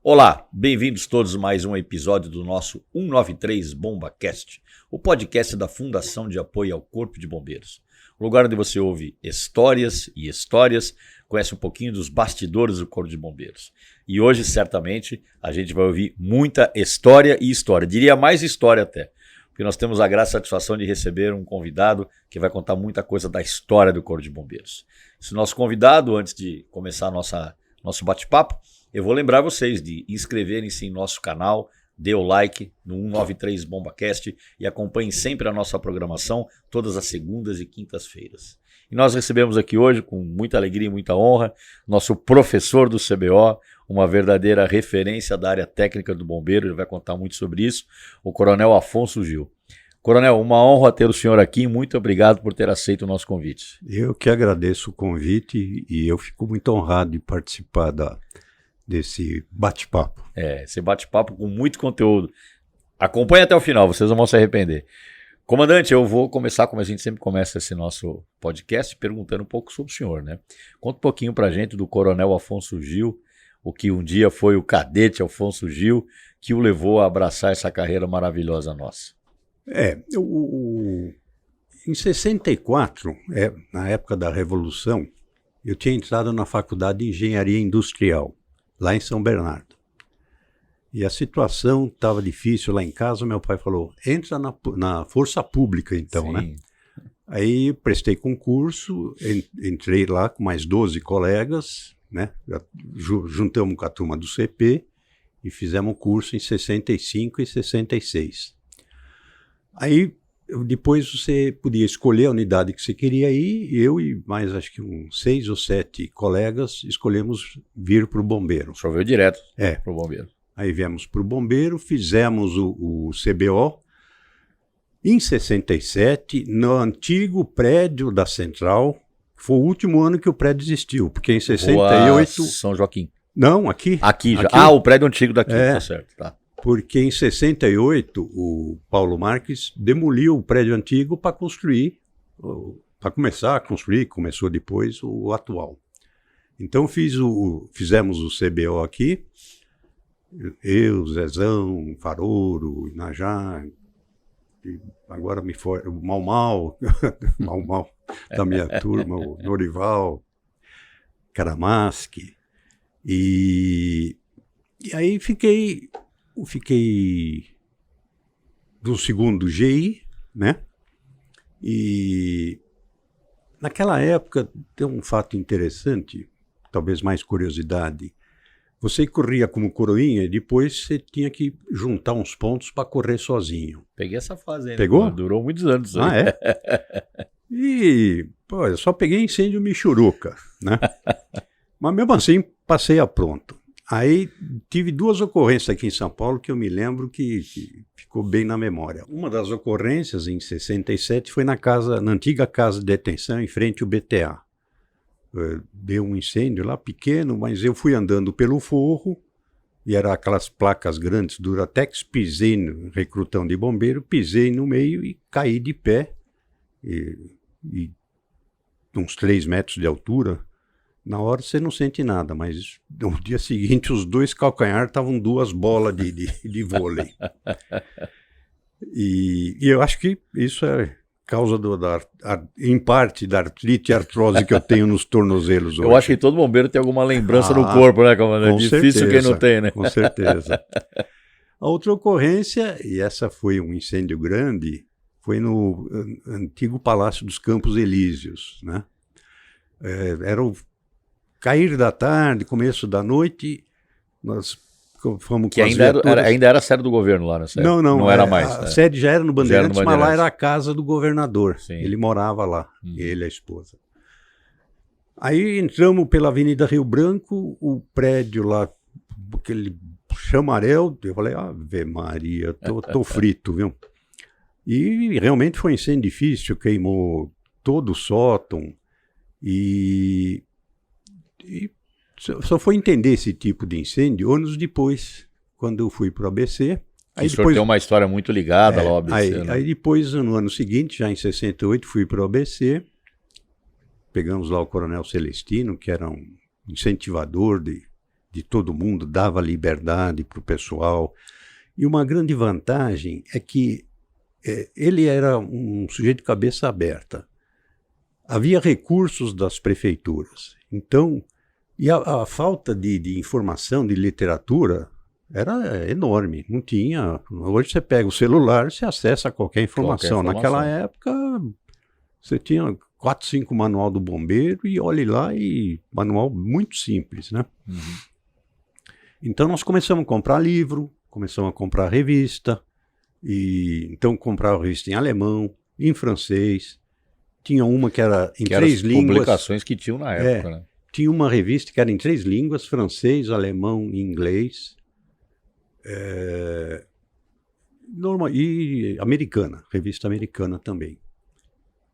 Olá, bem-vindos todos a mais um episódio do nosso 193 BombaCast, o podcast da Fundação de Apoio ao Corpo de Bombeiros. O lugar onde você ouve histórias e histórias, conhece um pouquinho dos bastidores do Corpo de Bombeiros. E hoje, certamente, a gente vai ouvir muita história e história, diria mais história até, porque nós temos a grata satisfação de receber um convidado que vai contar muita coisa da história do Corpo de Bombeiros. Esse nosso convidado, antes de começar nosso bate-papo, eu vou lembrar vocês de inscreverem-se em nosso canal, dê o like no 193 BombaCast e acompanhem sempre a nossa programação todas as segundas e quintas-feiras. E nós recebemos aqui hoje, com muita alegria e muita honra, nosso professor do CBO, uma verdadeira referência da área técnica do bombeiro, ele vai contar muito sobre isso, o Coronel Afonso Gil. Coronel, uma honra ter o senhor aqui e muito obrigado por ter aceito o nosso convite. Eu que agradeço o convite e eu fico muito honrado de participar desse bate-papo. Esse bate-papo com muito conteúdo. Acompanhe até o final, vocês não vão se arrepender. Comandante, eu vou começar, como a gente sempre começa esse nosso podcast, perguntando um pouco sobre o senhor, né? Conta um pouquinho pra gente do Coronel Afonso Gil, o que um dia foi o cadete Afonso Gil, que o levou a abraçar essa carreira maravilhosa nossa. Em 64, na época da Revolução, eu tinha entrado na Faculdade de Engenharia Industrial, lá em São Bernardo. E a situação estava difícil lá em casa, meu pai falou, entra na Força Pública então, Sim. né? Aí prestei concurso, entrei lá com mais 12 colegas, né? Juntamos com a turma do CP e fizemos o curso em 65 e 66. Aí depois você podia escolher a unidade que você queria ir, eu e mais acho que uns 6 ou 7 colegas escolhemos vir para o bombeiro. O senhor veio direto para o bombeiro. Aí viemos para o bombeiro, fizemos o CBO. Em 67, no antigo prédio da Central, foi o último ano que o prédio existiu, porque em 68... Rua São Joaquim. Não, aqui. Aqui já. Aqui. O prédio antigo daqui, tá certo, tá. Porque em 68, o Paulo Marques demoliu o prédio antigo para construir, para começar a construir, começou depois o atual. Então fizemos o CBO aqui, eu, Zezão, Faroro, Inajá, e agora o Mal da minha turma, o Norival, Karamaski, e aí fiquei do segundo GI, né? E naquela época tem um fato interessante, talvez mais curiosidade. Você corria como coroinha e depois você tinha que juntar uns pontos para correr sozinho. Peguei essa fase ainda. Pegou? Durou muitos anos. Ah, é? E, pô, eu só peguei incêndio Michuruca, né? Mas mesmo assim, passei a pronto. Aí tive 2 ocorrências aqui em São Paulo que eu me lembro que ficou bem na memória. Uma das ocorrências, em 67, foi na antiga casa de detenção, em frente ao BTA. Deu um incêndio lá, pequeno, mas eu fui andando pelo forro, e era aquelas placas grandes, Duratex, pisei no recrutão de bombeiro, pisei no meio e caí de pé, e uns 3 metros de altura. Na hora você não sente nada, mas no dia seguinte os 2 calcanhares estavam 2 bolas de vôlei. E eu acho que isso é causa em parte da artrite e artrose que eu tenho nos tornozelos hoje. Eu acho que todo bombeiro tem alguma lembrança no corpo, né, comandante? Difícil quem não tem, né? Com certeza. A outra ocorrência, e essa foi um incêndio grande, foi no antigo Palácio dos Campos Elíseos, né? Era o cair da tarde, começo da noite, nós fomos que ainda era a sede do governo lá, né? Não era mais. A sede já era no Bandeirantes, mas lá era a casa do governador. Sim. Ele morava lá, ele e a esposa. Aí entramos pela Avenida Rio Branco, o prédio lá, aquele chamarel, eu falei, Ave Maria, tô frito, viu? E realmente foi um incêndio difícil, queimou todo o sótão e só foi entender esse tipo de incêndio anos depois, quando eu fui para o ABC. Aí o senhor tem uma história muito ligada lá ao ABC. Aí depois, no ano seguinte, já em 68, fui para o ABC. Pegamos lá o Coronel Celestino, que era um incentivador de de todo mundo, dava liberdade para o pessoal. E uma grande vantagem é que ele era um sujeito de cabeça aberta. Havia recursos das prefeituras. Então, e a falta de informação, de literatura, era enorme. Não tinha. Hoje você pega o celular, você acessa qualquer informação. Naquela época, você tinha 4, 5 manual do bombeiro e olhe lá, e manual muito simples, né? Uhum. Então nós começamos a comprar livro, começamos a comprar revista, e então comprava revista em alemão, em francês. Tinha uma que era em 3 línguas. Publicações que tinham na época, né? Tinha uma revista que era em 3 línguas, francês, alemão e inglês. E americana, revista americana também.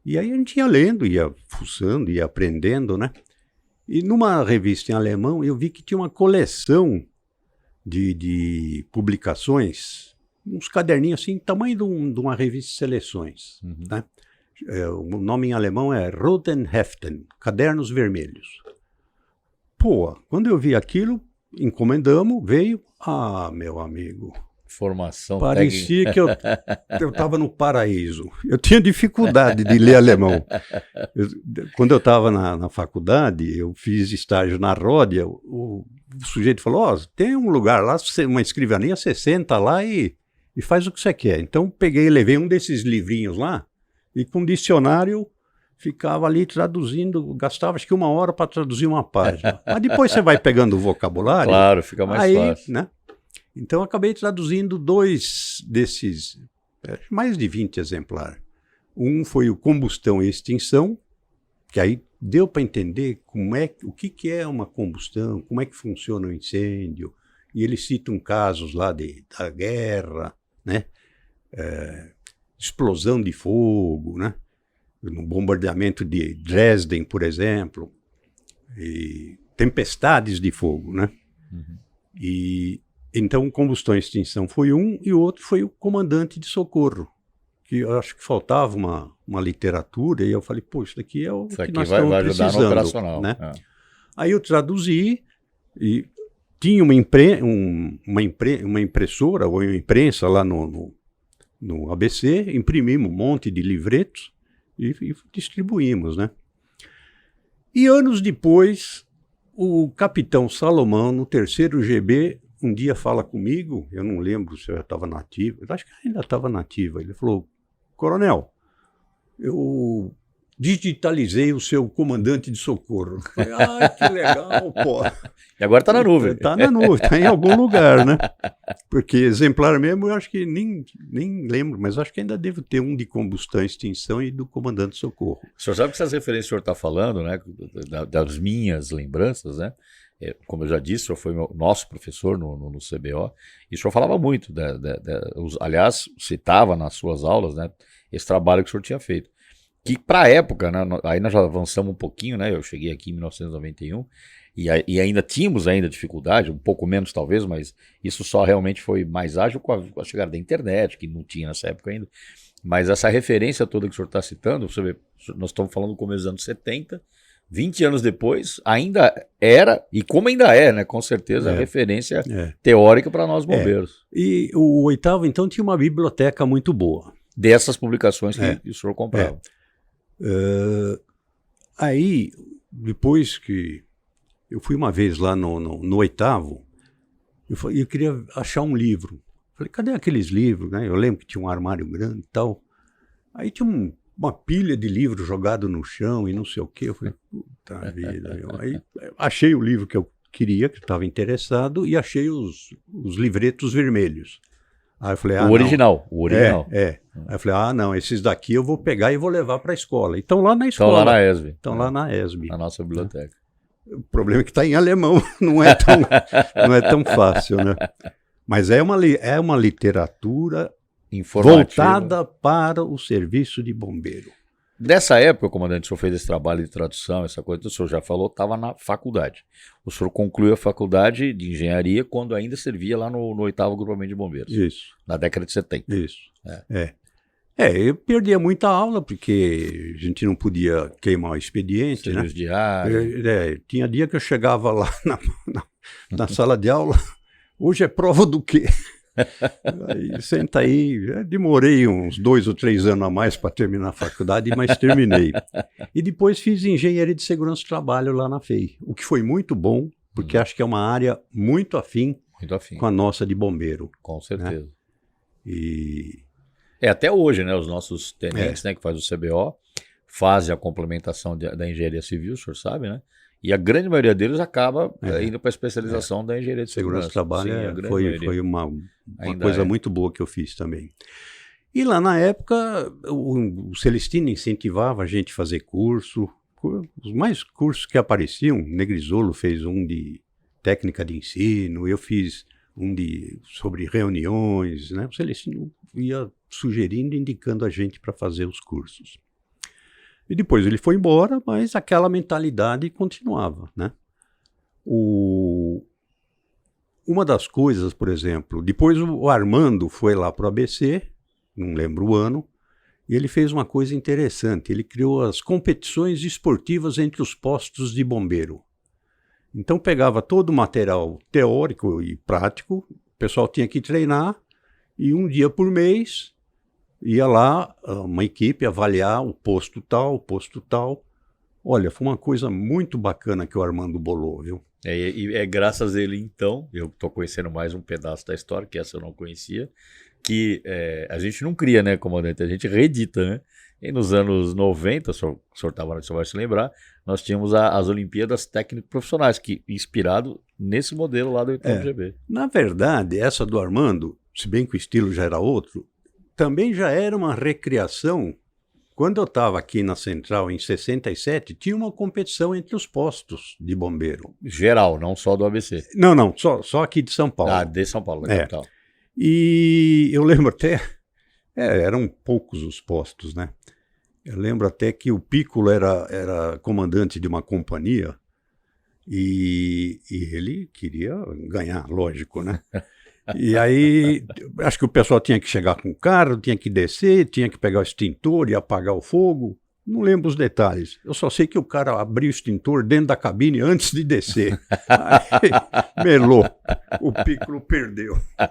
E aí a gente ia lendo, ia fuçando, ia aprendendo, né? E numa revista em alemão eu vi que tinha uma coleção de publicações, uns caderninhos assim, tamanho de uma revista de seleções, Uhum. né? O nome em alemão é Roten Heften, Cadernos Vermelhos. Pô, quando eu vi aquilo, encomendamos, veio, meu amigo, Formação parecia que eu estava no paraíso. Eu tinha dificuldade de ler alemão. Quando eu estava na faculdade, eu fiz estágio na Ródia, o sujeito falou, tem um lugar lá, uma escrivaninha, você senta lá e faz o que você quer. Então peguei e levei um desses livrinhos lá, e com dicionário ficava ali traduzindo, gastava acho que 1 hora para traduzir uma página. Mas depois você vai pegando o vocabulário. Claro, fica mais fácil. Né? Então, eu acabei traduzindo 2 desses, mais de 20 exemplares. Um foi o Combustão e Extinção, que aí deu para entender o que é uma combustão, como é que funciona o incêndio. E eles citam casos lá da guerra, né? Explosão de fogo, né? No bombardeamento de Dresden, por exemplo, e tempestades de fogo, né? Uhum. E então, Combustão e Extinção foi um, e o outro foi o Comandante de Socorro, que eu acho que faltava uma literatura, e eu falei, pô, isso daqui é o Isso que aqui nós vai estamos ajudar precisando, no operacional. né? É. Aí eu traduzi, e tinha uma impressora ou uma imprensa lá no ABC, imprimimos um monte de livretos e distribuímos, né? E anos depois, o capitão Salomão, no 3º GB, um dia fala comigo, eu não lembro se eu já estava nativo, eu acho que ainda estava nativa. Ele falou, coronel, eu digitalizei o seu comandante de socorro. Eu falei, que legal, pô. E agora está na nuvem. Está na nuvem, está em algum lugar, né? Porque exemplar mesmo, eu acho que nem lembro, mas acho que ainda devo ter um de Combustão e Extinção e do comandante de socorro. O senhor sabe que essas referências que o senhor está falando, né, das minhas lembranças, né? Como eu já disse, o senhor foi nosso professor no CBO, e o senhor falava muito, aliás, citava nas suas aulas, né, esse trabalho que o senhor tinha feito. Que para a época, né, aí nós já avançamos um pouquinho, né, eu cheguei aqui em 1991, e ainda tínhamos dificuldade, um pouco menos talvez, mas isso só realmente foi mais ágil com a chegada da internet, que não tinha nessa época ainda. Mas essa referência toda que o senhor está citando, você vê, nós estamos falando no começo dos anos 70, 20 anos depois, ainda era, e como ainda é, né, com certeza, referência teórica para nós bombeiros. E o 8º, então, tinha uma biblioteca muito boa. Dessas publicações que o senhor comprava. Aí, depois que eu fui uma vez lá no 8º, eu queria achar um livro. Falei, cadê aqueles livros, né? Eu lembro que tinha um armário grande e tal. Aí tinha uma pilha de livros jogado no chão e não sei o quê. Eu falei, puta vida. Aí achei o livro que eu queria, que estava interessado, e achei os livretos vermelhos. Aí eu falei, o original. Aí eu falei, não, esses daqui eu vou pegar e vou levar para a escola. E estão lá na escola. Estão lá na ESB. Estão lá na ESB. Na nossa biblioteca. O problema é que está em alemão, não é tão fácil, né? Mas é uma literatura voltada para o serviço de bombeiro. Nessa época, comandante, o senhor fez esse trabalho de tradução, essa coisa, o senhor já falou, estava na faculdade. O senhor concluiu a faculdade de engenharia quando ainda servia lá no 8º Grupamento de Bombeiros. Isso. Na década de 70. Isso. Eu perdia muita aula, porque a gente não podia queimar o expediente, serviço né? diário. Tinha dia que eu chegava lá na sala de aula, hoje é prova do quê? Aí, senta aí, demorei uns 2 ou 3 anos a mais para terminar a faculdade, mas terminei. E depois fiz engenharia de segurança do trabalho lá na FEI, o que foi muito bom, porque acho que é uma área muito afim com a nossa de bombeiro. Com certeza. Né? E... até hoje, né, os nossos tenentes, né, que fazem o CBO, fazem a complementação da engenharia civil, o senhor sabe, né? E a grande maioria deles acaba indo para a especialização da engenharia de segurança. Segurança do trabalho foi uma coisa muito boa que eu fiz também. E lá na época, o Celestino incentivava a gente a fazer curso. Os mais cursos que apareciam, Negrisolo fez um de técnica de ensino, eu fiz um sobre reuniões, né? O Celestino ia sugerindo, indicando a gente para fazer os cursos. E depois ele foi embora, mas aquela mentalidade continuava, né? Uma das coisas, por exemplo, depois o Armando foi lá para o ABC, não lembro o ano, e ele fez uma coisa interessante, ele criou as competições esportivas entre os postos de bombeiro. Então pegava todo o material teórico e prático, o pessoal tinha que treinar, e um dia por mês ia lá uma equipe avaliar o posto tal. Olha, foi uma coisa muito bacana que o Armando bolou, viu? E graças a ele, então, eu estou conhecendo mais um pedaço da história, que essa eu não conhecia, que a gente não cria, né, comandante? A gente reedita, né? E nos anos 90, o senhor vai se lembrar, nós tínhamos as Olimpíadas Técnico-Profissionais, que inspirado nesse modelo lá do ITMGB. Na verdade, essa do Armando, se bem que o estilo já era outro, também já era uma recriação. Quando eu estava aqui na Central, em 67, tinha uma competição entre os postos de bombeiro. Geral, não só do ABC. Não, só aqui de São Paulo. Ah, de São Paulo, da capital. E eu lembro até, eram poucos os postos, né? Eu lembro até que o Piccolo era comandante de uma companhia e ele queria ganhar, lógico, né? E aí, acho que o pessoal tinha que chegar com o carro, tinha que descer, tinha que pegar o extintor e apagar o fogo. Não lembro os detalhes. Eu só sei que o cara abriu o extintor dentro da cabine antes de descer. Aí, melou. O Piccolo perdeu. A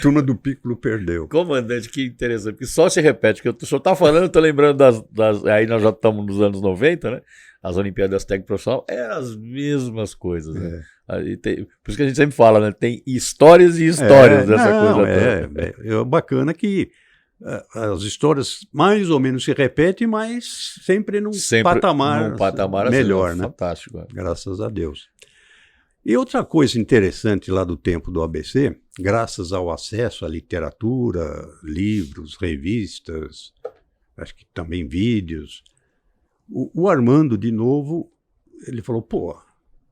turma do Piccolo perdeu. Comandante, que interessante. Porque só se repete. Que o senhor está falando, eu estou lembrando das... Aí nós já estamos nos anos 90, né? As Olimpíadas Técnico Profissional eram as mesmas coisas, né? Por isso que a gente sempre fala, né? Tem histórias e histórias dessa coisa toda. É bacana que as histórias mais ou menos se repetem, mas sempre num patamar melhor, né? Fantástico. Graças a Deus. E outra coisa interessante lá do tempo do ABC, graças ao acesso à literatura, livros, revistas, acho que também vídeos, o Armando, de novo, ele falou,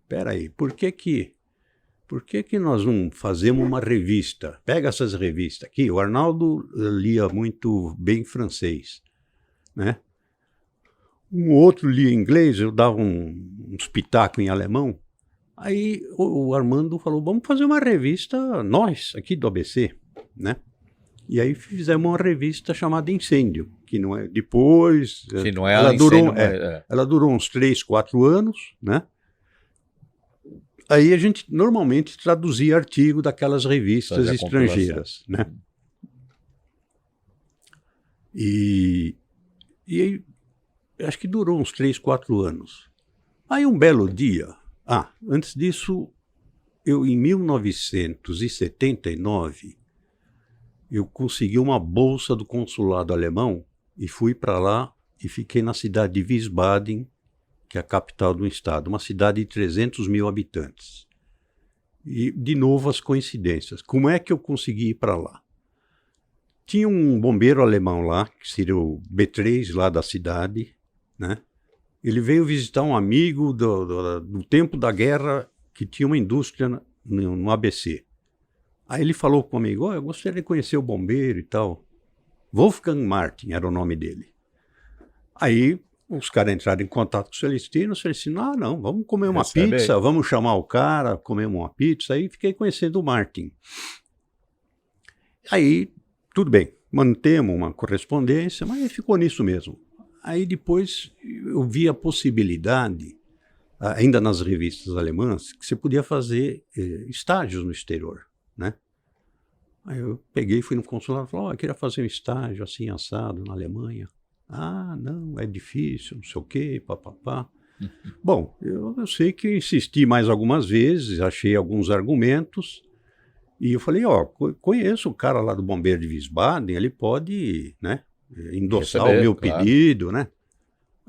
peraí, por que nós não fazemos uma revista? Pega essas revistas aqui. O Arnaldo lia muito bem francês, né? Um outro lia inglês, eu dava uns pitacos em alemão. Aí o Armando falou, vamos fazer uma revista, nós, aqui do ABC, né? E aí fizemos uma revista chamada Incêndio, que não é depois... Que não é ela durou, ela durou uns 3, 4 anos, né? Aí a gente normalmente traduzia artigo daquelas revistas estrangeiras, né? E aí, acho que durou uns 3, 4 anos. Aí um belo dia... antes disso, em 1979, eu consegui uma bolsa do consulado alemão e fui para lá e fiquei na cidade de Wiesbaden, que é a capital do estado, uma cidade de 300 mil habitantes. E, de novo, as coincidências. Como é que eu consegui ir para lá? Tinha um bombeiro alemão lá, que seria o B3 lá da cidade, né? Ele veio visitar um amigo do tempo da guerra que tinha uma indústria no ABC. Aí ele falou comigo, eu gostaria de conhecer o bombeiro e tal. Wolfgang Martin era o nome dele. Aí os caras entraram em contato com o Celestino não, vamos comer uma pizza, vamos chamar o cara, comer uma pizza. Aí fiquei conhecendo o Martin. Aí, tudo bem, mantemos uma correspondência, mas ficou nisso mesmo. Aí depois eu vi a possibilidade ainda nas revistas alemãs, que você podia fazer estágios no exterior, né? Aí eu peguei, fui no consulado e falei, eu queria fazer um estágio assim, assado, na Alemanha. Ah, não, é difícil, não sei o quê, papapá. Bom, eu sei que insisti mais algumas vezes, achei alguns argumentos, e eu falei, conheço o cara lá do Bombeiro de Wiesbaden, ele pode, né, endossar o meu pedido, né?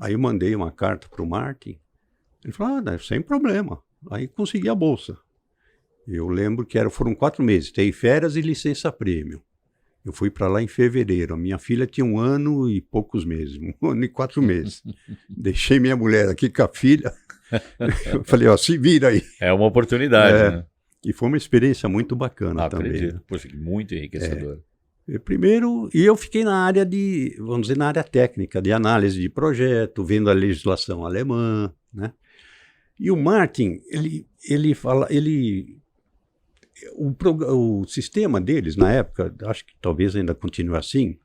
Aí eu mandei uma carta para o Martin, ele falou, sem problema. Aí consegui a bolsa. Eu lembro que foram 4 meses, tem férias e licença-prêmio. Eu fui para lá em fevereiro. A minha filha tinha 1 ano e poucos meses, 1 ano e 4 meses. Deixei minha mulher aqui com a filha. Eu falei, se vira aí. É uma oportunidade, né? E foi uma experiência muito bacana também. Acredito. Poxa, muito enriquecedor. Primeiro, e eu fiquei na área vamos dizer, na área técnica, de análise de projeto, vendo a legislação alemã, né? E o Martin, o sistema deles, na época, acho que talvez ainda continue assim,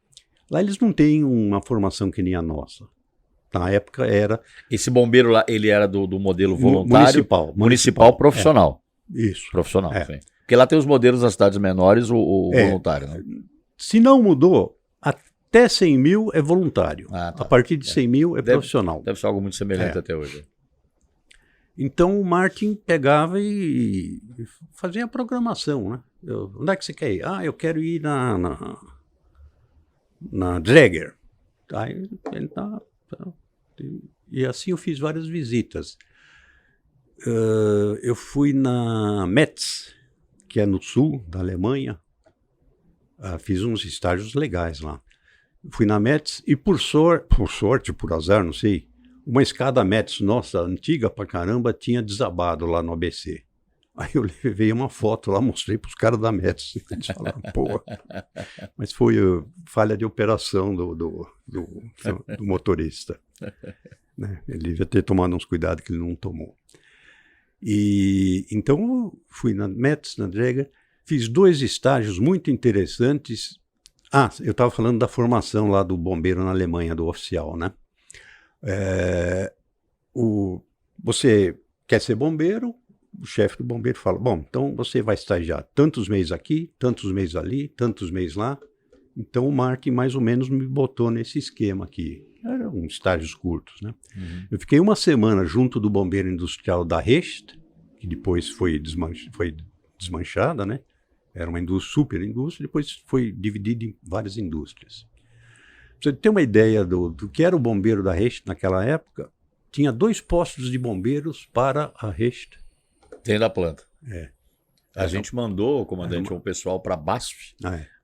lá eles não têm uma formação que nem a nossa. Na época era... Esse bombeiro lá, ele era do modelo voluntário? Municipal profissional. Isso. Profissional, sim. Porque lá tem os modelos nas cidades menores, o voluntário, né? Se não mudou, até 100 mil é voluntário. A partir de 100 mil é profissional. Deve ser algo muito semelhante até hoje. Então o Martin pegava e fazia a programação, né? Onde é que você quer ir? Eu quero ir na Dräger. Aí ele e assim eu fiz várias visitas. Eu fui na Metz, que é no sul da Alemanha. Fiz uns estágios legais lá. Fui na Metz e por sorte, por azar, não sei, uma escada Metz, nossa, antiga pra caramba, tinha desabado lá no ABC. Aí eu levei uma foto lá, mostrei pros caras da Metz. Eles falaram, pô. Mas foi falha de operação do motorista. Né? Ele devia ter tomado uns cuidados que ele não tomou. E então eu fui na Metz, na Dräger, fiz 2 estágios muito interessantes. Eu estava falando da formação lá do bombeiro na Alemanha, do oficial, né? Você quer ser bombeiro, o chefe do bombeiro fala, bom, então você vai estagiar tantos meses aqui, tantos meses ali, tantos meses lá. Então o Martin mais ou menos me botou nesse esquema aqui. Eram estágios curtos, né? Uhum. Eu fiquei 1 semana junto do bombeiro industrial da Hecht, que depois foi desmanchada, né? Era uma super indústria, depois foi dividida em várias indústrias. Pra você ter uma ideia do que era o bombeiro da Hecht naquela época, tinha 2 postos de bombeiros para a Hecht. Dentro da planta. A gente mandou, comandante, um pessoal para BASF,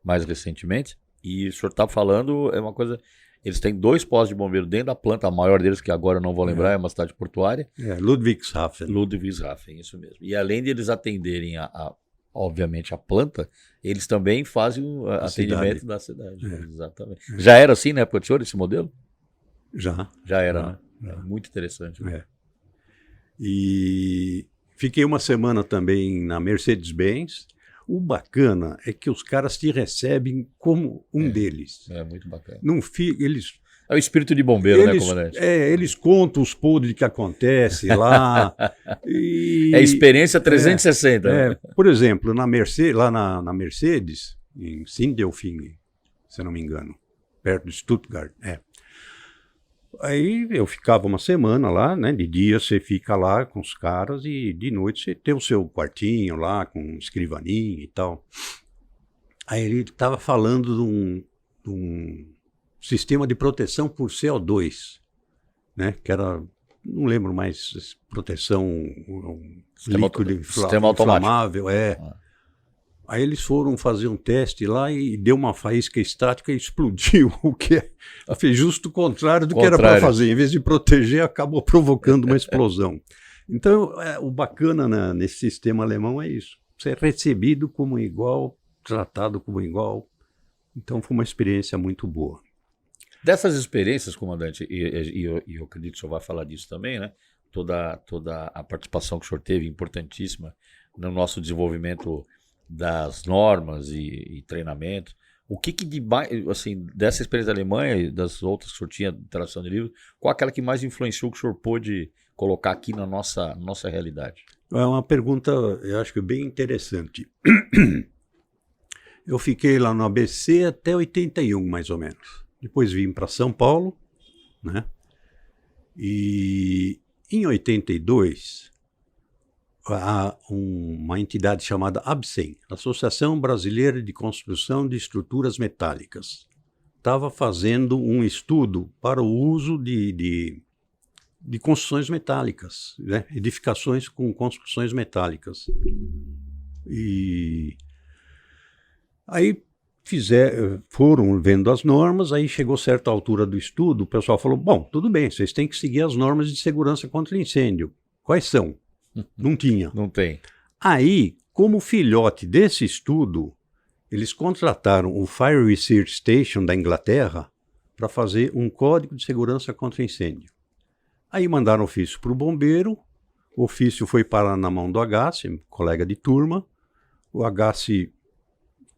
mais recentemente, e o senhor está falando, é uma coisa... Eles têm 2 postos de bombeiro dentro da planta, a maior deles, que agora eu não vou lembrar, é uma cidade portuária. Ludwigshafen. Ludwigshafen, isso mesmo. E além de eles atenderem obviamente a planta, eles também fazem o atendimento da cidade. Exatamente. Já era assim na época do senhor, esse modelo? Já era, né? Muito interessante. Né? E fiquei 1 semana também na Mercedes-Benz. O bacana é que os caras te recebem como um deles. É muito bacana. É o espírito de bombeiro, né, comandante? Eles contam os podres que acontece lá. É experiência 360. Né? Por exemplo, lá na Mercedes, em Sindelfingen, se não me engano, perto de Stuttgart. Aí eu ficava 1 semana lá, né? De dia você fica lá com os caras e de noite você tem o seu quartinho lá com escrivaninha e tal. Aí ele estava falando de um sistema de proteção por CO2, né? Que era, não lembro mais, proteção líquido inflamável. Aí eles foram fazer um teste lá e deu uma faísca estática e explodiu, o que fez justo o contrário do que era para fazer. Em vez de proteger, acabou provocando uma explosão. Então, o bacana nesse sistema alemão é isso. Você é recebido como igual, tratado como igual. Então, foi uma experiência muito boa. Dessas experiências, comandante, e eu acredito que o senhor vai falar disso também, né? Toda a participação que o senhor teve, importantíssima, no nosso desenvolvimento das normas e treinamento. O que assim, dessa experiência da Alemanha e das outras que o senhor tinha de tradução de livros, qual aquela que mais influenciou que o senhor pôde colocar aqui na nossa realidade? É uma pergunta, eu acho que bem interessante. Eu fiquei lá no ABC até 81, mais ou menos. Depois vim para São Paulo, né? E em 82, uma entidade chamada ABSEM, Associação Brasileira de Construção de Estruturas Metálicas, estava fazendo um estudo para o uso de construções metálicas, né? Edificações com construções metálicas. E aí foram vendo as normas, aí chegou certa altura do estudo, o pessoal falou, bom, tudo bem, vocês têm que seguir as normas de segurança contra incêndio. Quais são? Não tinha. Não tem. Aí, como filhote desse estudo, eles contrataram o Fire Research Station da Inglaterra para fazer um código de segurança contra incêndio. Aí mandaram ofício para o bombeiro, o ofício foi parar na mão do Agassi, colega de turma, o Agassi,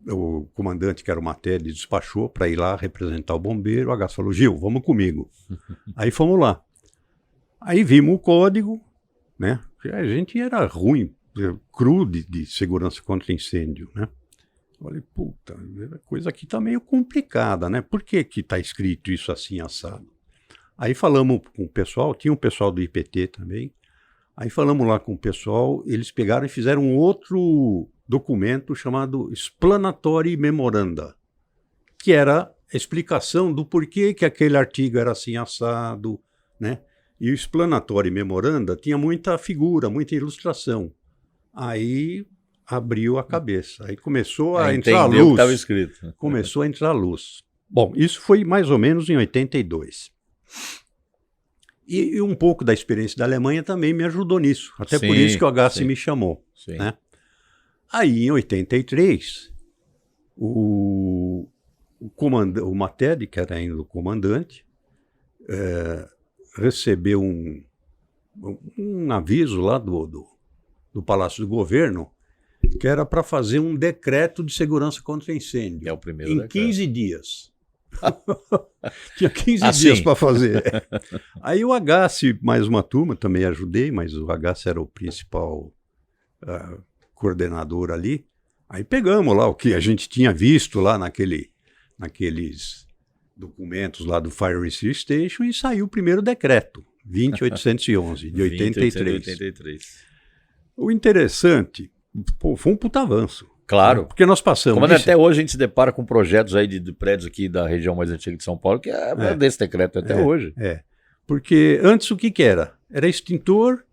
o comandante, que era o Matede, despachou para ir lá representar o bombeiro. O Agassi falou, Gil, vamos comigo. Aí fomos lá. Aí vimos o código, né? A gente era ruim, cru de segurança contra incêndio, né? Eu falei, puta, a coisa aqui tá meio complicada, né? Por que que tá escrito isso assim, assado? Aí falamos com o pessoal, tinha um pessoal do IPT também. Aí falamos lá com o pessoal, eles pegaram e fizeram um outro documento chamado Explanatory Memoranda, que era a explicação do porquê que aquele artigo era assim assado, né? E o Explanatory Memoranda tinha muita figura, muita ilustração. Aí abriu a cabeça, aí começou a entrar a luz. Entendeu o que estava escrito. Começou a entrar a luz. Bom, isso foi mais ou menos em 82. E um pouco da experiência da Alemanha também me ajudou nisso. Até por isso que o Agassi me chamou. Né? Aí, em 83, o Matede, que era ainda o comandante, recebeu um aviso lá do Palácio do Governo, que era para fazer um decreto de segurança contra incêndio. É o primeiro em decreto. 15 dias. Tinha 15 dias para fazer. Aí o Agassi, mais uma turma, também ajudei, mas o Agassi era o principal coordenador ali. Aí pegamos lá o que a gente tinha visto lá naqueles documentos lá do Fire Research Station e saiu o primeiro decreto, 20811, de 83. O interessante, foi um puta avanço. Claro. Porque nós passamos... Como até hoje a gente se depara com projetos aí de prédios aqui da região mais antiga de São Paulo, que é desse decreto até hoje. Porque antes o que era? Era extintor,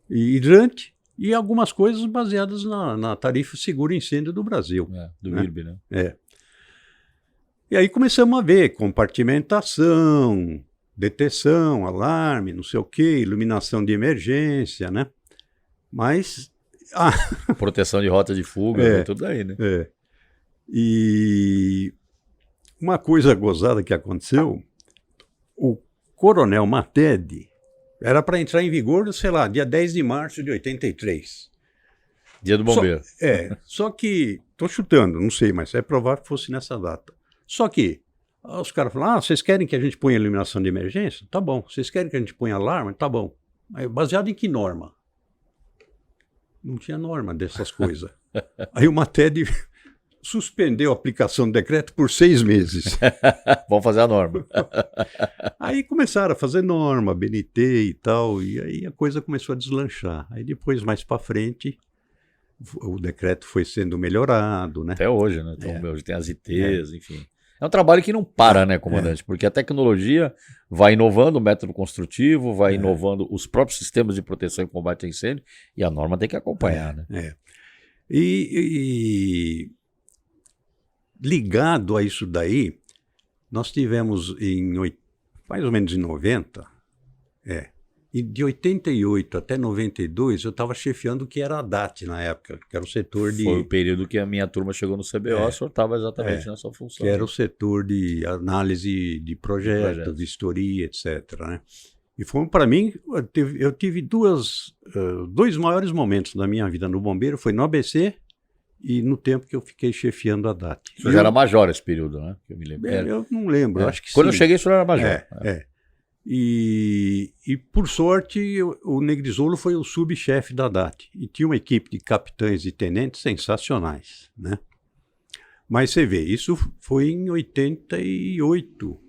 hidrante e algumas coisas baseadas na tarifa seguro incêndio do Brasil. Do IRB, né? E aí começamos a ver compartimentação, detecção, alarme, não sei o quê, iluminação de emergência, né? Mas... proteção de rota de fuga, tudo aí, né? E uma coisa gozada que aconteceu, o Coronel Matede era para entrar em vigor, sei lá, dia 10 de março de 83. Dia do bombeiro. Só que, estou chutando, não sei, mas é provável que fosse nessa data. Só que os caras falaram, vocês querem que a gente ponha iluminação de emergência? Tá bom. Vocês querem que a gente ponha alarme? Tá bom. Baseado em que norma? Não tinha norma dessas coisas. Aí o Matede suspendeu a aplicação do decreto por 6 meses. Vamos fazer a norma. Aí começaram a fazer norma, BNT e tal, e aí a coisa começou a deslanchar. Aí depois, mais para frente, o decreto foi sendo melhorado, né? Até hoje, né? Então, hoje tem as ITs, enfim. É um trabalho que não para, né, comandante? Porque a tecnologia vai inovando o método construtivo, vai inovando os próprios sistemas de proteção e combate a incêndio, e a norma tem que acompanhar, né? E ligado a isso daí, nós tivemos mais ou menos em 90, e de 88 até 92, eu estava chefiando o que era a DAT na época, que era o setor de... Foi o período que a minha turma chegou no CBO, o senhor estava exatamente nessa função. Que era o setor de análise de projetos, vistoria, etc. Né? E foi, para mim, eu tive dois maiores momentos da minha vida no bombeiro, foi no ABC e no tempo que eu fiquei chefiando a DAT. O senhor já era major esse período, né? Que eu me lembro. Eu não lembro, acho que Quando sim. eu cheguei, o senhor era major. E por sorte, o Negrisolo foi o subchefe da DAT. E tinha uma equipe de capitães e tenentes sensacionais, né? Mas você vê, isso foi em 88.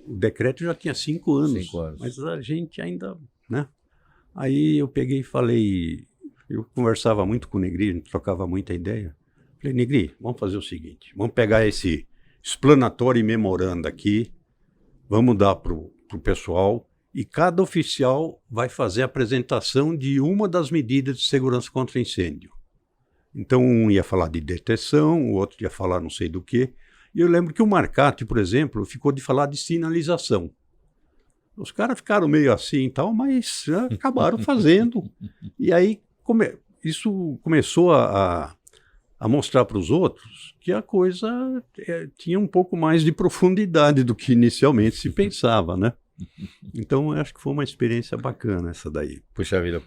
O decreto já tinha 5 anos. 5 anos. Mas a gente ainda, né? Aí eu peguei e falei, eu conversava muito com o Negri, a gente trocava muita ideia. Falei, Negri, vamos fazer o seguinte, vamos pegar esse explanatório e memoranda aqui, vamos dar para o pessoal e cada oficial vai fazer a apresentação de uma das medidas de segurança contra incêndio. Então um ia falar de detecção, o outro ia falar não sei do quê. E eu lembro que o Marcati, por exemplo, ficou de falar de sinalização. Os caras ficaram meio assim e tal, mas acabaram fazendo. E aí isso começou a mostrar para os outros que a coisa tinha um pouco mais de profundidade do que inicialmente se pensava, né? Então, eu acho que foi uma experiência bacana essa daí. Puxa vida,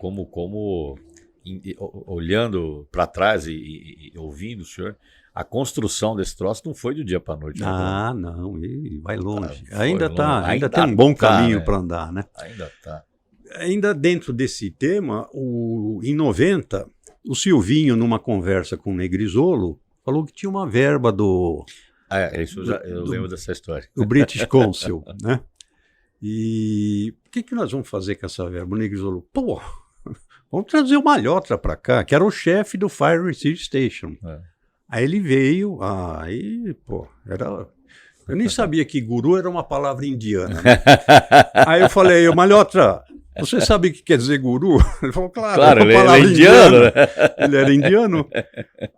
olhando para trás e ouvindo o senhor, a construção desse troço não foi do dia para a noite. Não, e vai longe. Ainda tem um bom caminho para andar, né? Ainda está. Ainda dentro desse tema, em 90, o Silvinho, numa conversa com o Negrisolo, falou que tinha uma verba Eu lembro dessa história. do British Council, né? E o que nós vamos fazer com essa verba? O Negrisolo, vamos trazer o Malhotra para cá, que era o chefe do Fire Receive Station. Aí ele veio, eu nem sabia que guru era uma palavra indiana, né? Aí eu falei, Malhotra, você sabe o que quer dizer guru? Ele falou, claro, ele é indiano. Ele era indiano.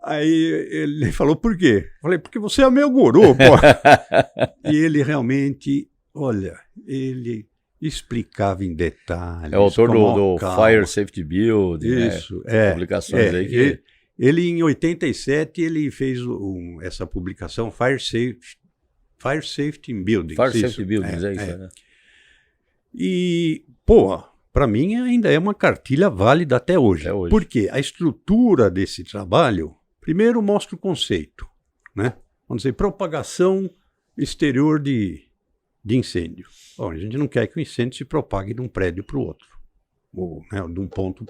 Aí ele falou, por quê? Eu falei, porque você é meu guru, pô. E ele realmente, olha, ele explicava em detalhes. É o autor do Fire Safety Build, isso, publicações aí que... Ele, em 87, ele fez essa publicação, Fire Safety Buildings. Fire Safety Buildings, é isso, né? E, para mim ainda é uma cartilha válida até hoje. Porque a estrutura desse trabalho, primeiro mostra o conceito, né? Vamos dizer, propagação exterior de incêndio. Bom, a gente não quer que o incêndio se propague de um prédio para o outro, ou de um ponto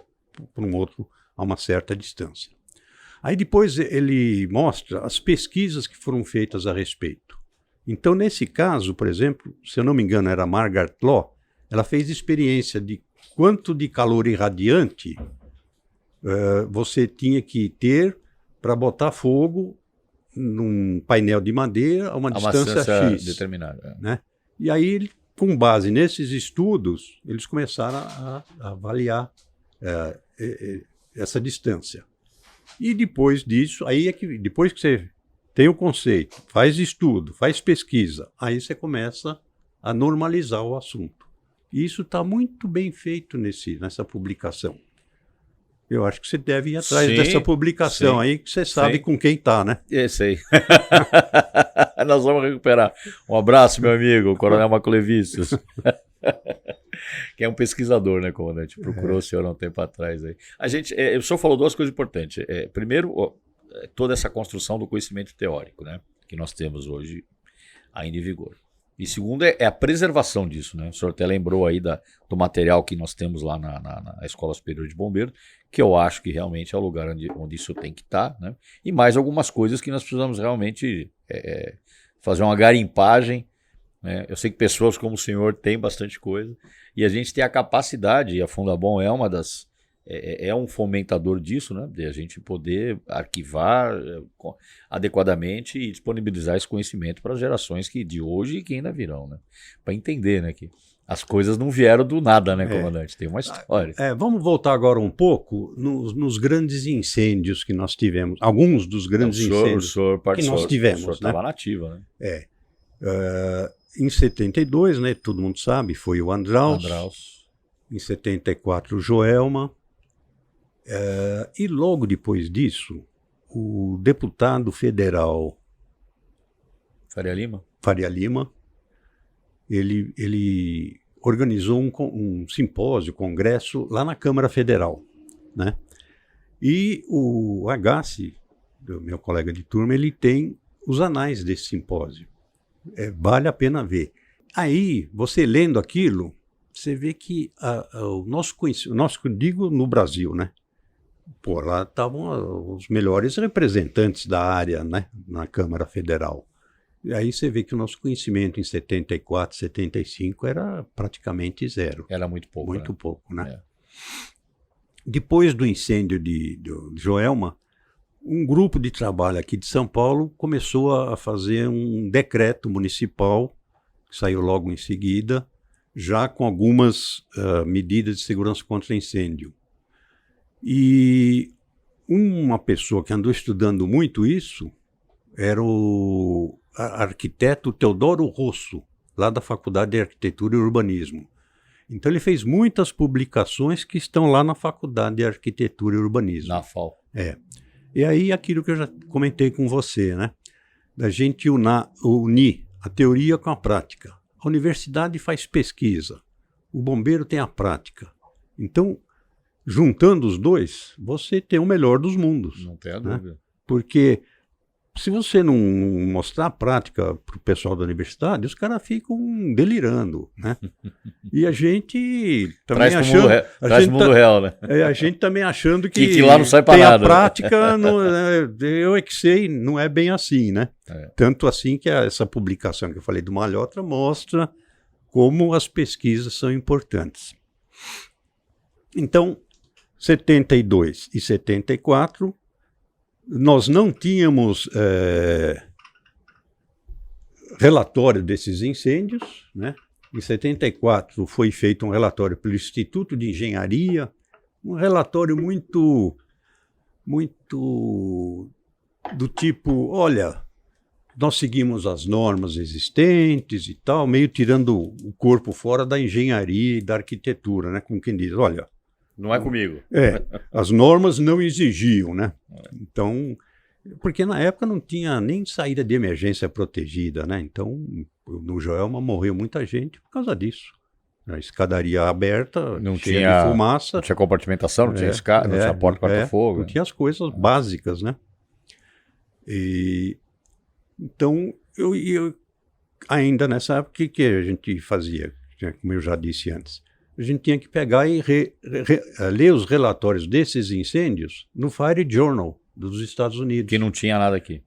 para um outro a uma certa distância. Aí depois ele mostra as pesquisas que foram feitas a respeito. Então, nesse caso, por exemplo, se eu não me engano, era a Margaret Law, ela fez experiência de quanto de calor irradiante você tinha que ter para botar fogo num painel de madeira a uma distância X. Determinada. Né? E aí, com base nesses estudos, eles começaram a avaliar essa distância. E depois disso, depois que você tem o conceito, faz estudo, faz pesquisa, aí você começa a normalizar o assunto. E isso está muito bem feito nessa publicação. Eu acho que você deve ir atrás dessa publicação aí, que você sabe com quem está, né? Sei. Nós vamos recuperar. Um abraço, meu amigo, o Coronel Maculevicius. Que é um pesquisador, né, comandante? Procurou o senhor há um tempo atrás. Aí. O senhor falou duas coisas importantes. Primeiro, toda essa construção do conhecimento teórico, né, que nós temos hoje ainda em vigor. E segundo, é a preservação disso, né? O senhor até lembrou aí do material que nós temos lá na Escola Superior de Bombeiros, que eu acho que realmente é o lugar onde isso tem que estar, né? E mais algumas coisas que nós precisamos realmente fazer uma garimpagem, né? Eu sei que pessoas como o senhor têm bastante coisa, e a gente tem a capacidade, e a Fundabom é um fomentador disso, né? De a gente poder arquivar adequadamente e disponibilizar esse conhecimento para as gerações de hoje e que ainda virão, né? Para entender, né, que as coisas não vieram do nada, né, comandante? Tem uma história. Vamos voltar agora um pouco nos grandes incêndios que nós tivemos. Alguns dos grandes incêndios que nós tivemos. O senhor estava na ativa, né? Em 72, né, todo mundo sabe, foi o Andraus. Em 74, o Joelma. E logo depois disso, o deputado federal Faria Lima, ele organizou um simpósio, congresso, lá na Câmara Federal, né? E o Agassi, meu colega de turma, ele tem os anais desse simpósio. Vale a pena ver. Aí, você lendo aquilo, você vê que o nosso conhecimento, digo no Brasil, né? Pô, lá estavam os melhores representantes da área, né? Na Câmara Federal. E aí você vê que o nosso conhecimento em 74, 75 era praticamente zero. Era muito pouco. Muito né? pouco, né? É. Depois do incêndio de Joelma, um grupo de trabalho aqui de São Paulo começou a fazer um decreto municipal, que saiu logo em seguida, já com algumas medidas de segurança contra incêndio. E uma pessoa que andou estudando muito isso era o arquiteto Teodoro Rosso, lá da Faculdade de Arquitetura e Urbanismo. Então ele fez muitas publicações que estão lá na Faculdade de Arquitetura e Urbanismo. Na FAO. E aí aquilo que eu já comentei com você, né? Da gente unir a teoria com a prática. A universidade faz pesquisa, o bombeiro tem a prática. Então, juntando os dois, você tem o melhor dos mundos. Não tem a né? dúvida. Porque se você não mostrar a prática para o pessoal da universidade, os caras ficam delirando, né? E a gente também achando... Traz pro mundo real, né? A gente também achando que lá não sai pra tem nada. a prática, eu é que sei, não é bem assim, né? Tanto assim que essa publicação que eu falei do Malhotra mostra como as pesquisas são importantes. Então, 72 e 74, nós não tínhamos relatório desses incêndios, né? Em 74 foi feito um relatório pelo Instituto de Engenharia, um relatório muito do tipo, olha, nós seguimos as normas existentes e tal, meio tirando o corpo fora da engenharia e da arquitetura, né? Como quem diz, olha... Não é comigo. As normas não exigiam, né? Então, porque na época não tinha nem saída de emergência protegida, né? Então, no Joelma morreu muita gente por causa disso. A escadaria aberta, não cheia tinha, de fumaça. Não tinha compartimentação, não tinha escada, não tinha porta corta-fogo. Não tinha as coisas básicas, né? Então, eu ainda nessa época, o que a gente fazia? Como eu já disse antes. A gente tinha que pegar e ler os relatórios desses incêndios no Fire Journal dos Estados Unidos. Que não tinha nada aqui.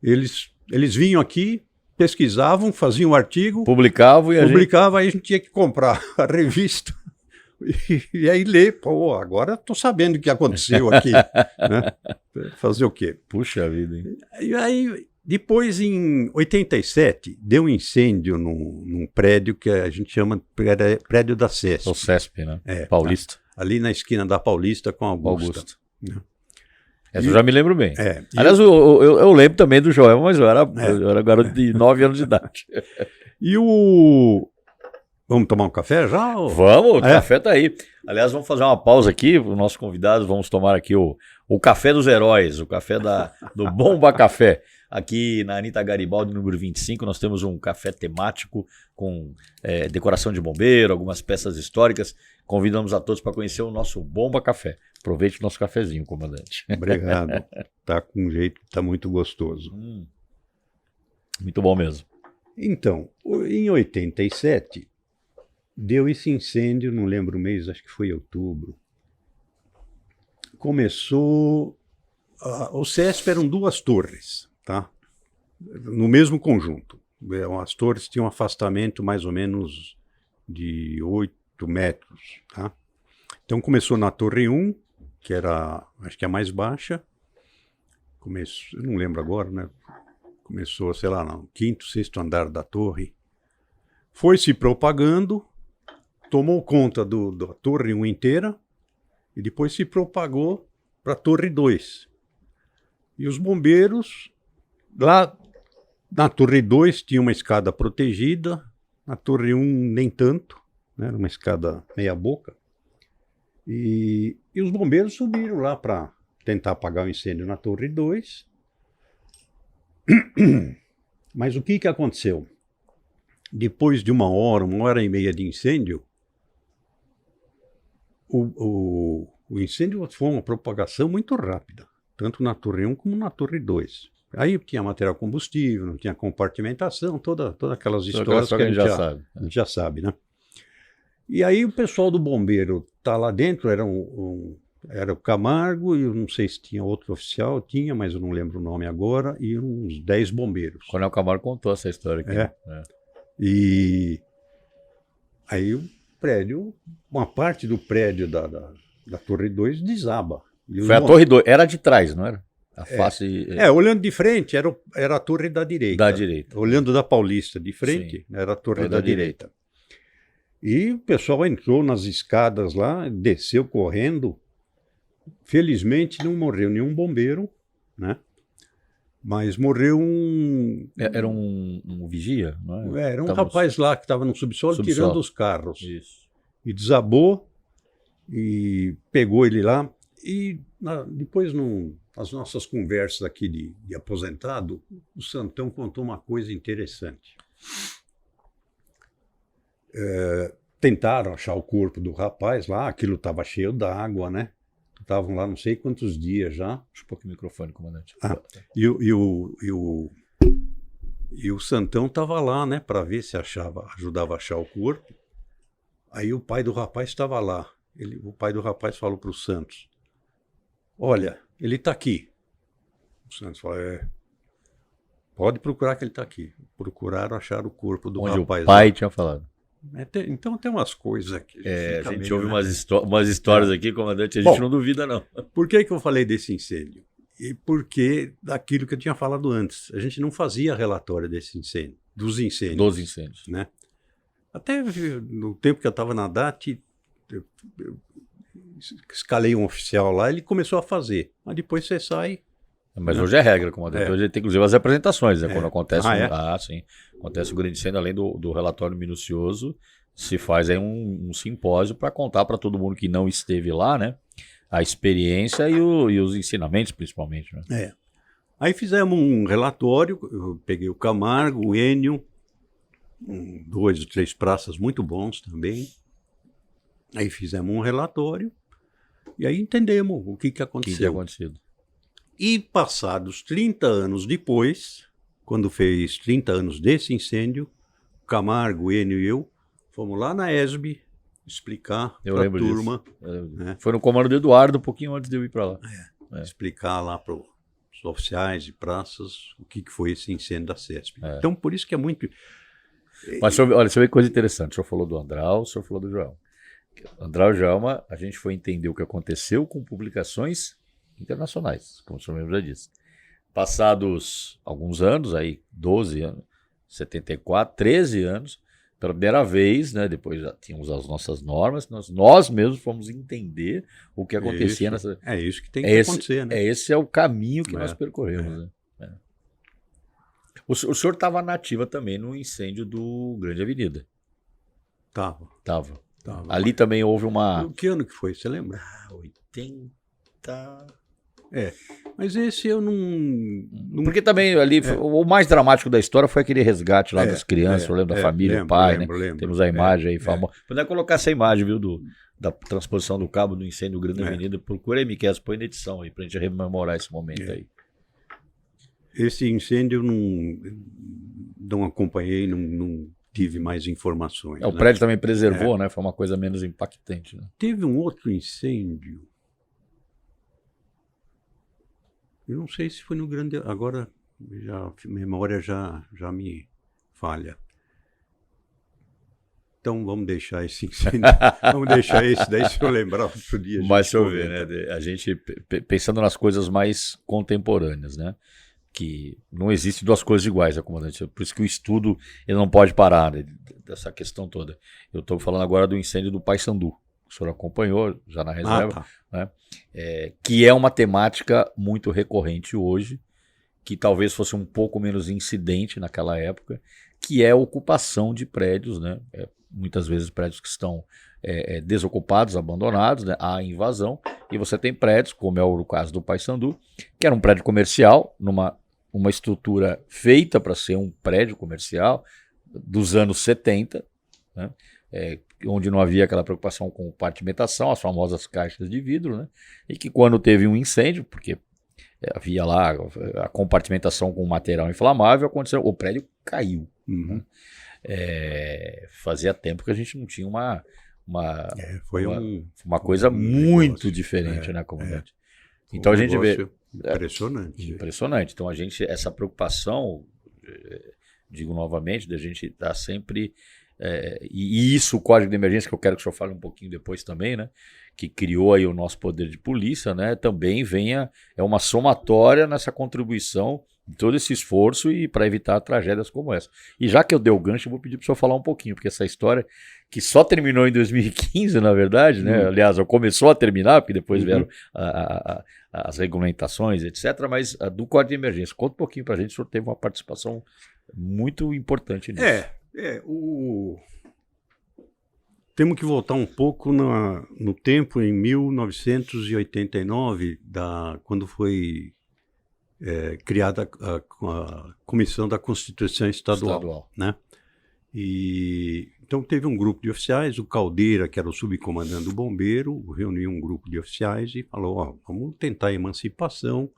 Eles vinham aqui, pesquisavam, faziam um artigo, publicavam e aí a gente tinha que comprar a revista e aí ler. Pô, agora estou sabendo o que aconteceu aqui. Né? Fazer o quê? Puxa vida, hein? E aí... Depois, em 87, deu um incêndio num prédio que a gente chama prédio da CESP. O CESP, né? Paulista. Ali na esquina da Paulista com a Augusta. Essa eu já me lembro bem. Aliás, e eu lembro também do Joel, mas eu era garoto de 9 anos de idade. E o... Vamos tomar um café já? Ou... Vamos, o café tá aí. Aliás, vamos fazer uma pausa aqui, o nosso convidado, vamos tomar aqui o café dos heróis, o café do Bomba Café. Aqui na Anita Garibaldi, número 25, nós temos um café temático com decoração de bombeiro, algumas peças históricas. Convidamos a todos para conhecer o nosso Bomba Café. Aproveite o nosso cafezinho, comandante. Obrigado. Tá com jeito, tá muito gostoso. Muito bom mesmo. Então, em 87, deu esse incêndio, não lembro o mês, acho que foi outubro. Começou... O CESP eram 2 torres, tá? No mesmo conjunto. As torres tinham um afastamento mais ou menos de 8 metros, tá? Então começou na torre 1, que era, acho que a mais baixa. Eu não lembro agora, né? Começou, sei lá, no 5º, 6º andar da torre. Foi se propagando, tomou conta da torre 1 inteira e depois se propagou para a torre 2. E os bombeiros, lá na torre 2 tinha uma escada protegida, na torre 1 nem tanto, né? Era uma escada meia boca. E os bombeiros subiram lá para tentar apagar o incêndio na torre 2. Mas o que aconteceu? Depois de 1 hora e meia de incêndio, o incêndio foi uma propagação muito rápida, tanto na torre 1 como na torre 2. Aí tinha material combustível, não tinha compartimentação, todas aquelas histórias que a gente já sabe, né? E aí o pessoal do bombeiro tá lá dentro, era o Camargo, e eu não sei se tinha outro oficial, tinha, mas eu não lembro o nome agora, e uns 10 bombeiros. O Coronel Camargo contou essa história aqui. E aí o prédio, uma parte do prédio da Torre 2 desaba. Foi a Torre 2, era de trás, não era? A face... olhando de frente era a Torre da direita. Da direita. Olhando da Paulista de frente, Sim. Era a Torre da direita. E o pessoal entrou nas escadas lá, desceu correndo. Felizmente não morreu nenhum bombeiro, né? Mas morreu um... Era um vigia, não é? Era um rapaz lá que estava no subsolo tirando os carros. Isso. E desabou, e pegou ele lá. E depois, nas nossas conversas aqui de aposentado, o Santão contou uma coisa interessante. Tentaram achar o corpo do rapaz lá, aquilo estava cheio d'água, né? Estavam lá não sei quantos dias já. Deixa um pouco o microfone, comandante. E o Santão estava lá, né, para ver se ajudava a achar o corpo. Aí o pai do rapaz estava lá. O pai do rapaz falou para o Santos: olha, ele está aqui. O Santos falou: pode procurar que ele está aqui. Procuraram achar o corpo do Onde rapaz. O pai lá. tinha falado. Então tem umas coisas aqui. A gente ouve umas histórias aqui, comandante, a gente não duvida, não. Por que eu falei desse incêndio? E porque daquilo que eu tinha falado antes. A gente não fazia relatório desse incêndio, dos incêndios. Dos incêndios. Né? Até no tempo que eu estava na DAT, eu escalei um oficial lá, ele começou a fazer. Mas depois você sai. Mas hoje é regra, comandante. Hoje tem inclusive as apresentações, né? Quando acontece sim. Acontece o grande incêndio, além do relatório minucioso, se faz aí um simpósio para contar para todo mundo que não esteve lá, né? A experiência e os ensinamentos, principalmente, né? Aí fizemos um relatório, eu peguei o Camargo, o Enio, 2 ou 3 praças muito bons também. Aí fizemos um relatório e aí entendemos o que aconteceu. O que tinha acontecido. E passados 30 anos depois, quando fez 30 anos desse incêndio, o Camargo, o Enio e eu fomos lá na ESB explicar para a turma. Né? Foi no comando do Eduardo, um pouquinho antes de eu ir para lá. Explicar lá para os oficiais e praças o que foi esse incêndio da CESP. Então, por isso que é muito... Mas, olha, você vê que coisa interessante. O senhor falou do Andral, o senhor falou do Joelma. Andral e Joelma, a gente foi entender o que aconteceu com publicações internacionais, como o senhor mesmo já disse. Passados alguns anos, aí 12 anos, 74, 13 anos, pela primeira vez, né, depois já tínhamos as nossas normas, nós mesmos fomos entender o que acontecia nessa... É isso que tem que acontecer, né? Esse é o caminho que nós percorremos. Né? O senhor estava na ativa também no incêndio do Grande Avenida. Tava. Ali também houve uma... Que ano que foi, você lembra? 80... Mas esse eu não... Porque também ali, o mais dramático da história foi aquele resgate lá das crianças, eu lembro da família, o pai, né? Temos a imagem aí famosa. Poder colocar essa imagem, viu, da transposição do cabo do incêndio do Grande Avenida. Procura aí, Miquel, põe na edição aí, pra gente rememorar esse momento aí. Esse incêndio eu não acompanhei, não tive mais informações. O prédio também preservou, né? Foi uma coisa menos impactante. Né? Teve um outro incêndio. Eu não sei se foi no Grande... Agora a memória já me falha. Então vamos deixar esse incêndio. Vamos deixar esse daí, se eu lembrar outro dia. Mas deixa eu ver, né? A gente, pensando nas coisas mais contemporâneas, né? Que não existe duas coisas iguais, né, comandante? Por isso que o estudo ele não pode parar, né, dessa questão toda. Eu estou falando agora do incêndio do Paissandu. O senhor acompanhou já na reserva, né? Que é uma temática muito recorrente hoje, que talvez fosse um pouco menos incidente naquela época, que é a ocupação de prédios, né? Muitas vezes prédios que estão desocupados, abandonados, né? Há invasão, e você tem prédios, como é o caso do Paissandu, que era um prédio comercial, uma estrutura feita para ser um prédio comercial dos anos 70, né? Onde não havia aquela preocupação com compartimentação, as famosas caixas de vidro, né? E que quando teve um incêndio, porque havia lá a compartimentação com material inflamável, aconteceu, o prédio caiu. Uhum. Fazia tempo que a gente não tinha uma coisa um muito negócio, diferente, né, comandante? Então a gente vê... Impressionante. Impressionante. Então essa preocupação, digo novamente, da gente estar sempre... e isso, o Código de Emergência, que eu quero que o senhor fale um pouquinho depois também, né? Que criou aí o nosso poder de polícia, né? Também é uma somatória nessa contribuição de todo esse esforço e para evitar tragédias como essa. E já que eu dei o gancho, eu vou pedir para o senhor falar um pouquinho, porque essa história que só terminou em 2015, na verdade, né? Aliás, começou a terminar, porque depois vieram as regulamentações, etc. Mas a do Código de Emergência, conta um pouquinho para a gente, o senhor teve uma participação muito importante nisso. Temos que voltar um pouco no tempo, em 1989, quando foi criada a Comissão da Constituição Estadual. Né? Então teve um grupo de oficiais, o Caldeira, que era o subcomandante do bombeiro, reuniu um grupo de oficiais e falou, vamos tentar a emancipação. O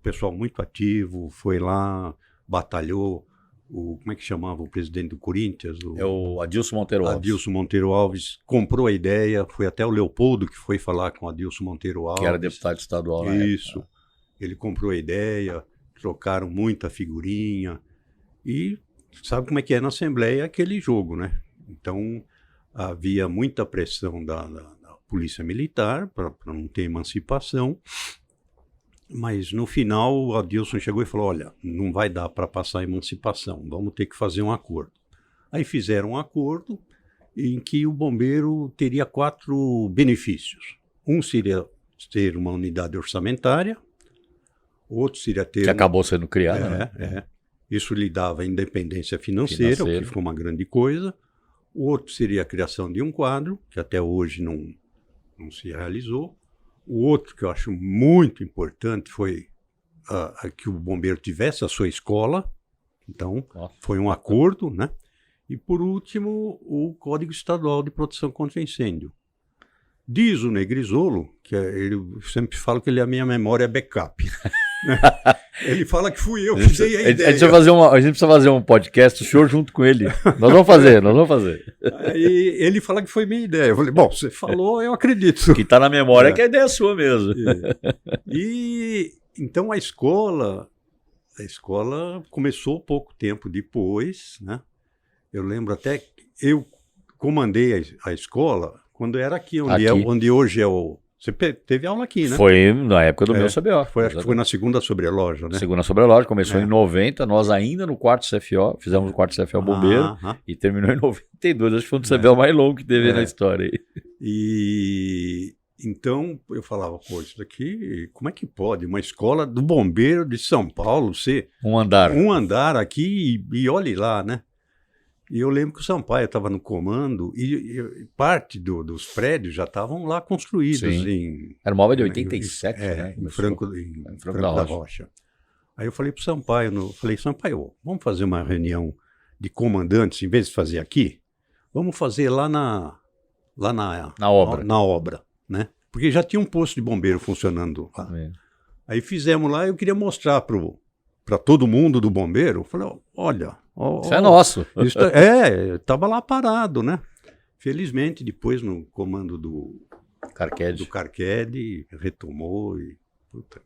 pessoal muito ativo, foi lá, batalhou. Como é que chamava o presidente do Corinthians? O Adilson Monteiro Alves. Adilson Monteiro Alves comprou a ideia, foi até o Leopoldo que foi falar com o Adilson Monteiro Alves. Que era deputado estadual na Isso. época. Ele comprou a ideia, trocaram muita figurinha e sabe como é que é na Assembleia aquele jogo, né? Então havia muita pressão da Polícia Militar para não ter emancipação. Mas no final o Adilson chegou e falou, olha, não vai dar para passar a emancipação, vamos ter que fazer um acordo. Aí fizeram um acordo em que o bombeiro teria 4 benefícios. Um seria ter uma unidade orçamentária, outro seria ter... Que acabou sendo criada, né? Isso lhe dava independência financeira, o que foi uma grande coisa. O outro seria a criação de um quadro, que até hoje não se realizou. O outro que eu acho muito importante foi que o bombeiro tivesse a sua escola. Então, foi um acordo, né? E, por último, o Código Estadual de Proteção contra Incêndio. Diz o Negrisolo, eu sempre falo que ele é a minha memória backup. Né? Ele fala que fui eu que dei a ideia. A gente precisa fazer um podcast, o senhor junto com ele. Nós vamos fazer. Aí ele fala que foi minha ideia. Eu falei, bom, você falou, eu acredito. O que está na memória é que a ideia é sua mesmo. E então a escola começou pouco tempo depois, né? Eu lembro até que eu comandei a escola quando era aqui. Onde hoje é o... Você teve aula aqui, né? Foi na época do meu CBO. Acho que foi na segunda sobreloja, né? Segunda sobreloja, começou em 90, nós ainda no quarto CFO, fizemos o quarto CFO Bombeiro e terminou em 92, acho que foi um do CBO mais longo que teve na história aí. E então eu falava, pô, isso daqui, como é que pode? Uma escola do bombeiro de São Paulo ser um andar aqui e olhe lá, né? E eu lembro que o Sampaio estava no comando e parte dos prédios já estavam lá construídos. Era uma obra de 87, né? Em Franco da Rocha. Aí eu falei para o Sampaio, Sampaio, vamos fazer uma reunião de comandantes, em vez de fazer aqui, vamos fazer lá na obra, né? Porque já tinha um posto de bombeiro funcionando lá. Aí fizemos lá, eu queria mostrar para todo mundo do bombeiro, eu falei, olha... Isso é nosso. Estava lá parado, né? Felizmente, depois no comando do Carquede, retomou e,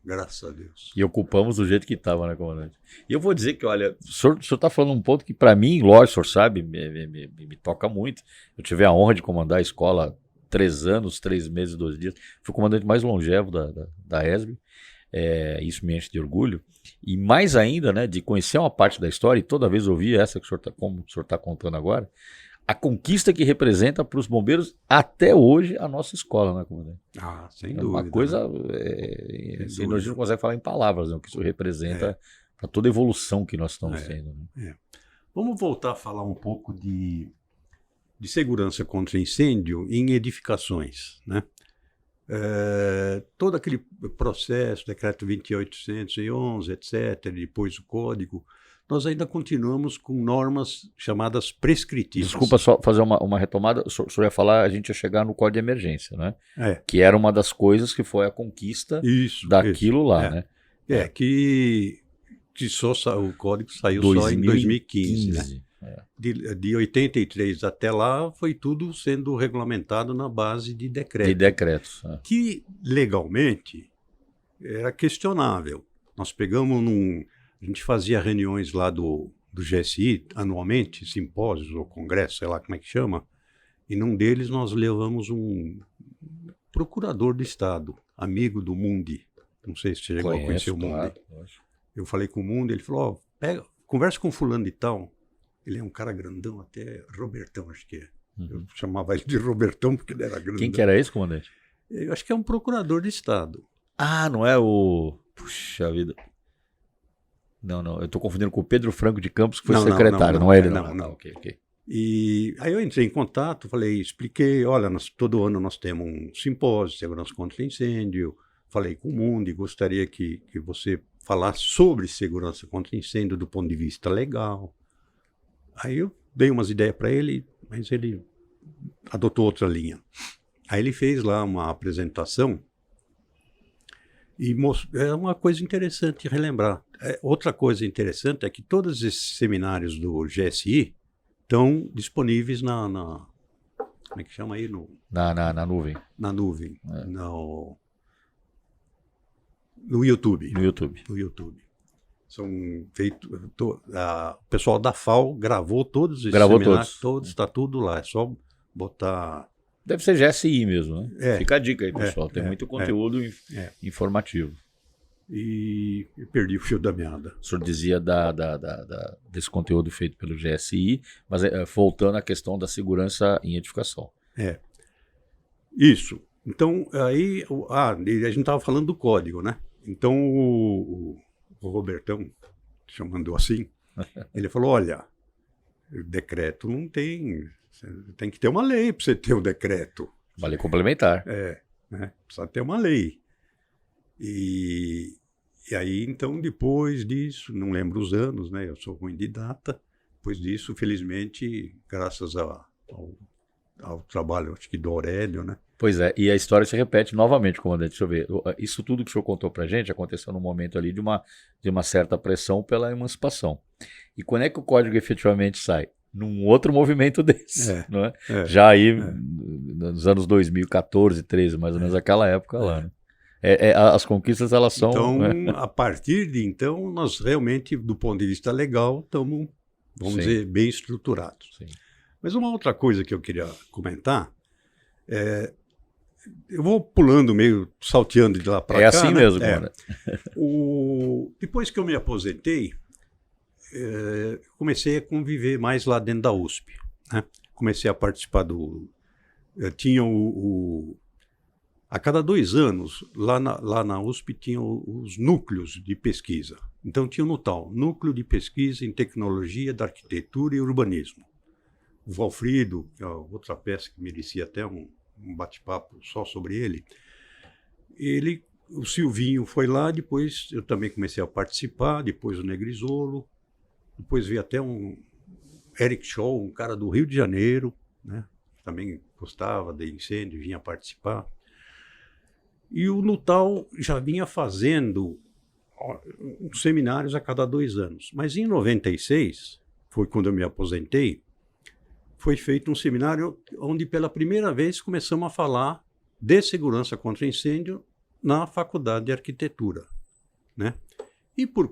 graças a Deus. E ocupamos do jeito que estava, né, comandante? E eu vou dizer que, olha, o senhor está falando um ponto que, para mim, lógico, o senhor sabe, me toca muito. Eu tive a honra de comandar a escola 3 anos, 3 meses, 2 dias. Fui o comandante mais longevo da ESB. Isso me enche de orgulho. E mais ainda, né, de conhecer uma parte da história, e toda vez ouvir essa que como o senhor está contando agora, a conquista que representa para os bombeiros até hoje a nossa escola, né, comandante? Sem dúvida. Uma coisa, a gente não consegue falar em palavras, né, o que isso representa para toda a evolução que nós estamos tendo. Né? Vamos voltar a falar um pouco de segurança contra incêndio em edificações, né? Todo aquele processo, decreto 2811, etc., depois o código, nós ainda continuamos com normas chamadas prescritivas. Desculpa só fazer uma retomada, o senhor ia falar, a gente ia chegar no código de emergência, né? Que era uma das coisas que foi a conquista daquilo lá, né? Que o código saiu só em 2015, né? De 83 até lá foi tudo sendo regulamentado na base de decreto. De decretos. Que legalmente era questionável. Nós pegamos a gente fazia reuniões lá do GSI anualmente, simpósios ou congressos, sei lá como é que chama, e num deles nós levamos um procurador do Estado, amigo do Mundi. Não sei se você chegou a conhecer o Mundi. Eu falei com o Mundi, ele falou, conversa com fulano de tal. Ele é um cara grandão, até Robertão, acho que é. Eu chamava ele de Robertão porque ele era grandão. Quem que era esse, comandante? Eu acho que é um procurador de Estado. Ah, não é o... Puxa vida. Não, eu estou confundindo com o Pedro Franco de Campos, que foi secretário, não é ele? Não. Ok. E aí eu entrei em contato, expliquei, olha, todo ano nós temos um simpósio de segurança contra incêndio, falei com o Mundi, gostaria que você falasse sobre segurança contra incêndio do ponto de vista legal. Aí eu dei umas ideias para ele, mas ele adotou outra linha. Aí ele fez lá uma apresentação e é uma coisa interessante relembrar. Outra coisa interessante é que todos esses seminários do GSI estão disponíveis como é que chama aí? Na nuvem. Na nuvem. No YouTube. No YouTube. São feitos. O pessoal da FAO gravou todos os seminários. Todos, está tudo lá. É só botar. Deve ser GSI mesmo, né? Fica a dica aí, pessoal. Tem muito conteúdo informativo. E perdi o fio da meada. O senhor dizia desse conteúdo feito pelo GSI, mas voltando à questão da segurança em edificação. Isso. Então, aí a gente estava falando do código, né? Então, o Robertão, chamando assim, ele falou, olha, o decreto não tem que ter uma lei para você ter um decreto. Uma lei complementar. Né? Precisa ter uma lei. E aí, então, depois disso, não lembro os anos, né? Eu sou ruim de data. Depois disso, felizmente, graças ao trabalho, acho que do Aurélio, né? Pois é, e a história se repete novamente, comandante. Deixa eu ver. Isso tudo que o senhor contou pra gente aconteceu num momento ali de uma certa pressão pela emancipação. E quando é que o código efetivamente sai? Num outro movimento desse, não é? Já aí, nos anos 2014, 13, mais ou menos aquela época lá, né? As conquistas, elas são... Então, a partir de então, nós realmente, do ponto de vista legal, estamos, vamos dizer, bem estruturados. Sim. Mas uma outra coisa que eu queria comentar eu vou pulando meio, salteando de lá para cá. É assim mesmo, cara. Depois que eu me aposentei, comecei a conviver mais lá dentro da USP. Né? Comecei a participar tinha a cada 2 anos, lá na USP, tinha os núcleos de pesquisa. Então, tinha no tal, Núcleo de Pesquisa em Tecnologia da Arquitetura e Urbanismo. O Valfrido, que é outra peça que merecia até um bate-papo só sobre ele. O Silvinho foi lá, depois eu também comecei a participar, depois o Negrisolo, depois veio até um Eric Shaw, um cara do Rio de Janeiro, né? Também gostava de incêndio, vinha participar. E o Nutal já vinha fazendo seminários a cada 2 anos. Mas em 96, foi quando eu me aposentei, foi feito um seminário onde pela primeira vez começamos a falar de segurança contra incêndio na Faculdade de Arquitetura, né? E por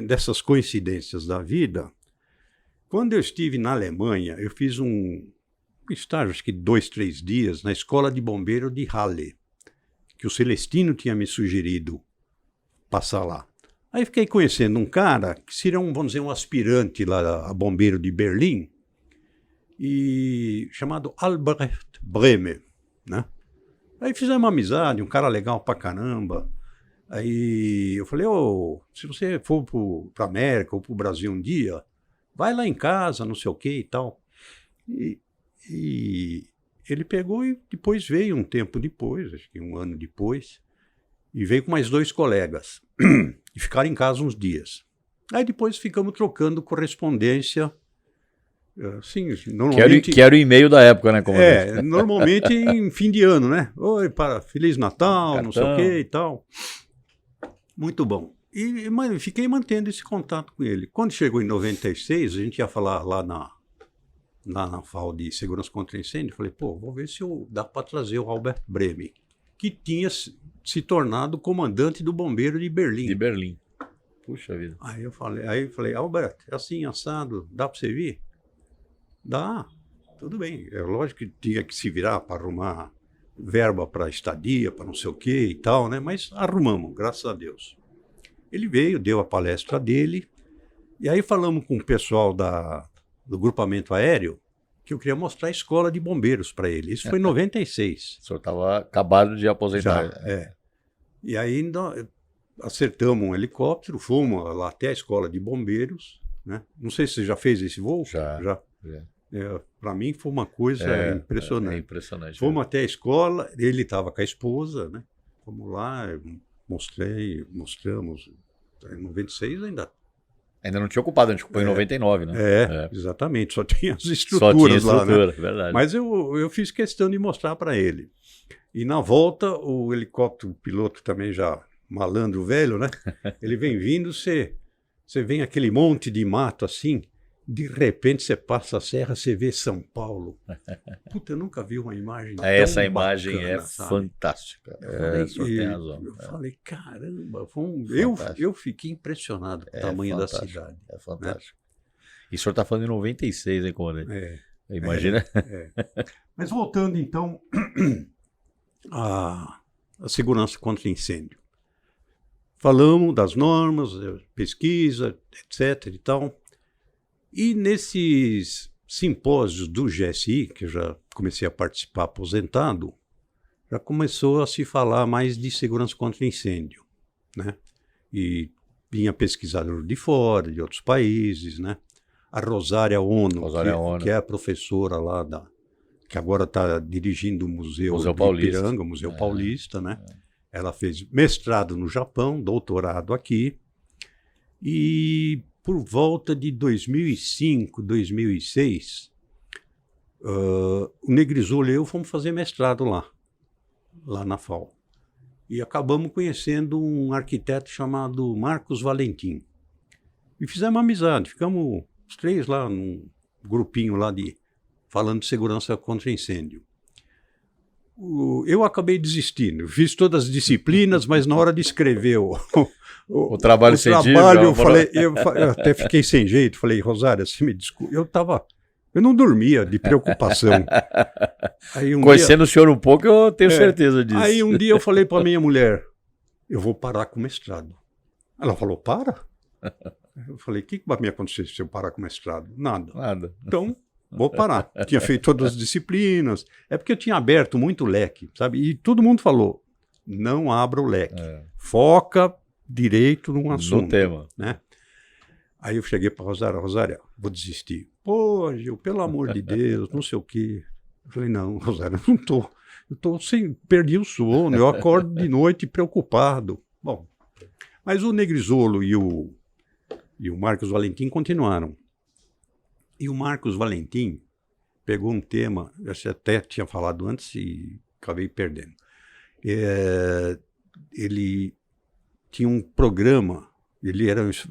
dessas coincidências da vida, quando eu estive na Alemanha, eu fiz um estágio, acho que 2, 3 dias, na Escola de Bombeiro de Halle, que o Celestino tinha me sugerido passar lá. Aí fiquei conhecendo um cara que seria vamos dizer, um aspirante lá a bombeiro de Berlim, chamado Albrecht Bremer, né? Aí fizemos uma amizade, um cara legal pra caramba. Aí eu falei, se você for pra América ou pro Brasil um dia, vai lá em casa, não sei o que e tal. E ele pegou e depois veio um tempo depois, acho que 1 ano depois, e veio com mais 2 colegas, e ficaram em casa uns dias. Aí depois ficamos trocando correspondência. Sim, normalmente... que era o e-mail da época, né? Comandante? Normalmente em fim de ano, né? Oi, Feliz Natal, cartão, não sei o que e tal. Muito bom. Mas fiquei mantendo esse contato com ele. Quando chegou em 96, a gente ia falar lá na FAO de Segurança contra Incêndio, falei, vou ver se dá para trazer o Albert Bremen, que tinha se tornado comandante do bombeiro de Berlim. De Berlim. Puxa vida. Aí eu falei, Albert, é assim, assado, dá para você vir? Dá, tudo bem. É lógico que tinha que se virar para arrumar verba para estadia, para não sei o que e tal, né? Mas arrumamos, graças a Deus. Ele veio, deu a palestra dele, e aí falamos com o pessoal do grupamento aéreo que eu queria mostrar a escola de bombeiros para ele. Isso foi em 96. O senhor estava acabado de aposentar. Já, E aí acertamos um helicóptero, fomos lá até a escola de bombeiros, né? Não sei se você já fez esse voo. Já. Para mim foi uma coisa impressionante. É impressionante. Fomos até a escola, ele estava com a esposa, né? Fomos lá, mostramos. Em 96 Ainda não tinha ocupado, a gente ocupou em 99, né? Exatamente, só tinha as estruturas lá, né? Verdade. Mas eu fiz questão de mostrar para ele. E na volta, o helicóptero, o piloto também já malandro velho, né? Ele vem vindo, você vem aquele monte de mato assim, de repente você passa a serra, você vê São Paulo. Puta, eu nunca vi uma imagem tão essa imagem bacana, sabe? Fantástica. O senhor tem razão. Eu falei, caramba, eu fiquei impressionado com o tamanho da cidade. É fantástico. Né? E o senhor está falando em 96, hein, comandante? Imagina. Mas voltando então à segurança contra incêndio. Falamos das normas, pesquisa, etc. e tal. E nesses simpósios do GSI, que eu já comecei a participar aposentado, já começou a se falar mais de segurança contra incêndio, né? E vinha pesquisador de fora, de outros países, né? A Rosária Ono, que é a professora lá que agora está dirigindo o Museu de Ipiranga, o Museu Paulista, né? Ela fez mestrado no Japão, doutorado aqui, e por volta de 2005, 2006, o Negrisolo e eu fomos fazer mestrado lá na FAO. E acabamos conhecendo um arquiteto chamado Marcos Valentim. E fizemos amizade, ficamos os três lá num grupinho lá falando de segurança contra incêndio. Eu acabei desistindo, fiz todas as disciplinas, mas na hora de escrever o trabalho eu até fiquei sem jeito, falei, Rosária, você me desculpa, eu não dormia de preocupação. Conhecendo o senhor um pouco, eu tenho certeza disso. Aí um dia eu falei para minha mulher, eu vou parar com o mestrado. Ela falou, para? Eu falei, o que vai me acontecer se eu parar com o mestrado? Nada. Então, vou parar. Tinha feito todas as disciplinas. É porque eu tinha aberto muito leque, sabe? E todo mundo falou, não abra o leque. Foca direito num assunto. No tema. Né? Aí eu cheguei para Rosária, vou desistir. Pô, Gil, pelo amor de Deus, não sei o quê. Eu falei, não, Rosária, não tô. Perdi o sono, eu acordo de noite preocupado. Bom, mas o Negrisolo e o Marcos Valentim continuaram. E o Marcos Valentim pegou um tema, eu até tinha falado antes e acabei perdendo. Ele tinha um programa,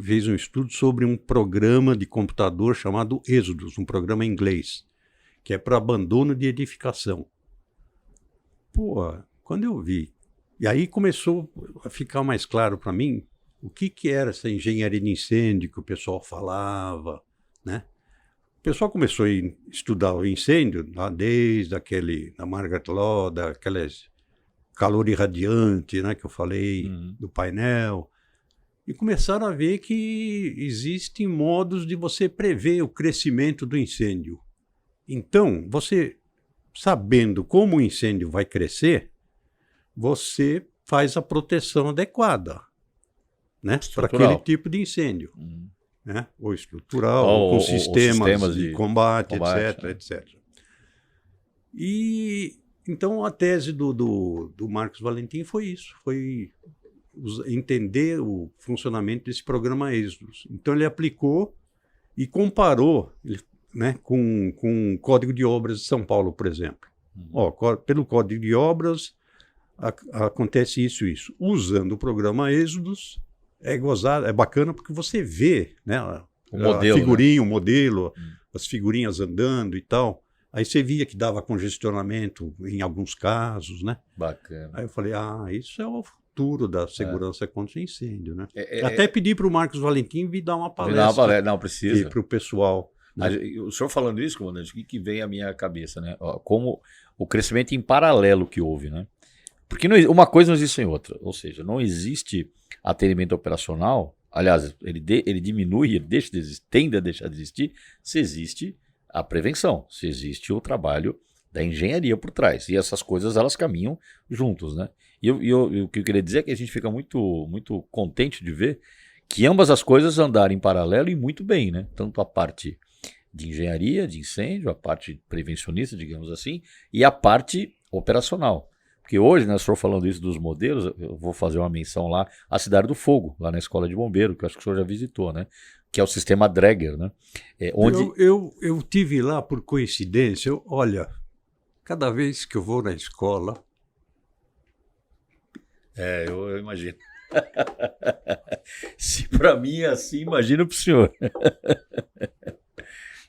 fez um estudo sobre um programa de computador chamado Êxodos, um programa em inglês, que é para abandono de edificação. Pô, quando eu vi, e aí começou a ficar mais claro para mim o que era essa engenharia de incêndio que o pessoal falava, né? O pessoal começou a estudar o incêndio lá desde da Margaret Law, daquelas calor irradiante, né, que eu falei, do painel, e começaram a ver que existem modos de você prever o crescimento do incêndio. Então, você sabendo como o incêndio vai crescer, você faz a proteção adequada, né, para aquele tipo de incêndio. Né? Ou estrutural, ou com sistemas de combate, etc. E então a tese do Marcos Valentim foi isso, foi entender o funcionamento desse programa Êxodos. Então ele aplicou e comparou, né, com o Código de Obras de São Paulo, por exemplo. Pelo Código de Obras acontece isso. Usando o programa Êxodos, é gozado, é bacana porque você vê, né, O modelo, a figurinha, né? o modelo, as figurinhas andando e tal. Aí você via que dava congestionamento em alguns casos, né? Bacana. Aí eu falei, isso é o futuro da segurança contra incêndio, né? É, Até pedi para o Marcos Valentim vir dar uma Não, palestra não precisa. para o pessoal. Né? O senhor falando isso, comandante, o que vem à minha cabeça, né? Ó, como o crescimento em paralelo que houve, né? Porque uma coisa não existe sem outra. Ou seja, não existe atendimento operacional. Aliás, ele diminui, ele tende a deixar de existir se existe a prevenção, se existe o trabalho da engenharia por trás. E essas coisas, elas caminham juntos, né? E o que eu queria dizer é que a gente fica muito, muito contente de ver que ambas as coisas andarem em paralelo e muito bem, né? Tanto a parte de engenharia, de incêndio, a parte prevencionista, digamos assim, e a parte operacional. Porque hoje, né, o senhor falando isso dos modelos, eu vou fazer uma menção lá, a Cidade do Fogo, lá na Escola de Bombeiro, que eu acho que o senhor já visitou, né? Que é o sistema Dräger, né? Onde... Eu tive lá por coincidência, olha, cada vez que eu vou na escola... eu imagino. Se para mim é assim, imagina para o senhor.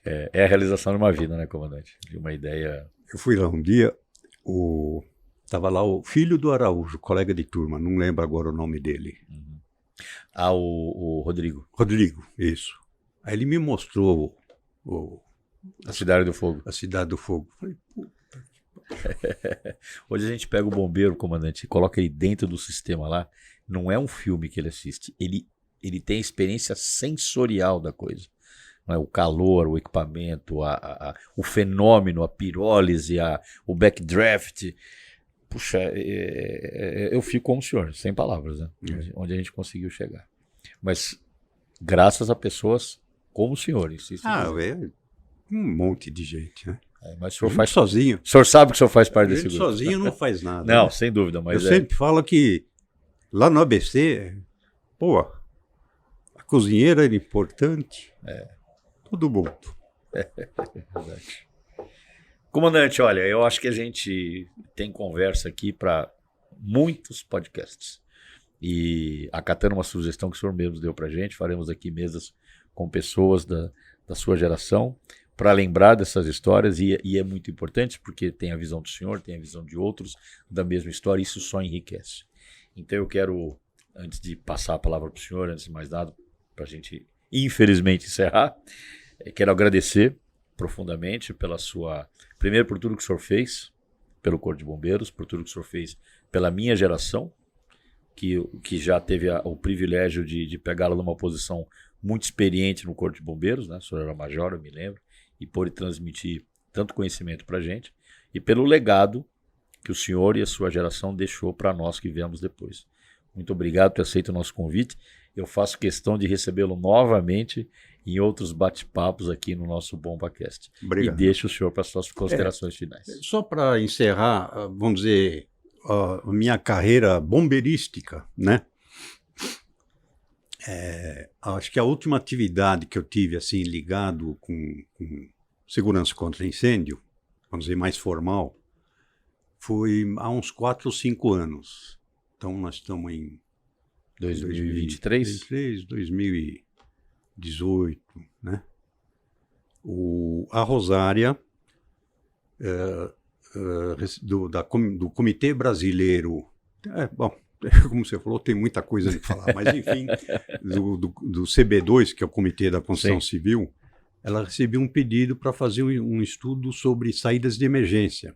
É a realização de uma vida, né, comandante? De uma ideia... Eu fui lá um dia, estava lá o filho do Araújo, colega de turma, não lembro agora o nome dele. Uhum. O Rodrigo. Rodrigo, isso. Aí ele me mostrou A Cidade do Fogo. A Cidade do Fogo. Falei, Hoje a gente pega o bombeiro, comandante, e coloca ele dentro do sistema lá. Não é um filme que ele assiste. Ele tem a experiência sensorial da coisa. Não é? O calor, o equipamento, o fenômeno, a pirólise, o backdraft. Puxa, eu fico como o senhor, sem palavras, né? Onde a gente conseguiu chegar. Mas graças a pessoas como o senhor. Um monte de gente, né? Mas o senhor faz sozinho. O senhor sabe que o senhor faz parte desse grupo. Sozinho não faz nada. Não, né? sem dúvida. Mas eu sempre falo que lá no ABC, a cozinheira era importante. Todo mundo. Comandante, olha, eu acho que a gente tem conversa aqui para muitos podcasts. E acatando uma sugestão que o senhor mesmo deu para a gente, faremos aqui mesas com pessoas da sua geração para lembrar dessas histórias. E é muito importante porque tem a visão do senhor, tem a visão de outros da mesma história, e isso só enriquece. Então eu quero, antes de passar a palavra para o senhor, antes de mais nada, para a gente infelizmente encerrar, quero agradecer profundamente primeiro por tudo que o senhor fez pelo Corpo de Bombeiros, por tudo que o senhor fez pela minha geração, que já teve o privilégio de pegá-la numa posição muito experiente no Corpo de Bombeiros, né? O senhor era major, eu me lembro, e pôde transmitir tanto conhecimento para a gente, e pelo legado que o senhor e a sua geração deixou para nós que viemos depois. Muito obrigado por ter aceito o nosso convite. Eu faço questão de recebê-lo novamente em outros bate-papos aqui no nosso BombaCast. Obrigado. E deixo o senhor para as suas considerações finais. Só para encerrar, vamos dizer, a minha carreira bombeirística, né? Acho que a última atividade que eu tive assim ligado com segurança contra incêndio, vamos dizer mais formal, foi há uns 4 ou 5 anos. Então nós estamos em 2023? 2018, né? A Rosária, do Comitê Brasileiro, como você falou, tem muita coisa de falar, mas enfim, do CB2, que é o Comitê da Construção Civil, ela recebeu um pedido para fazer um estudo sobre saídas de emergência.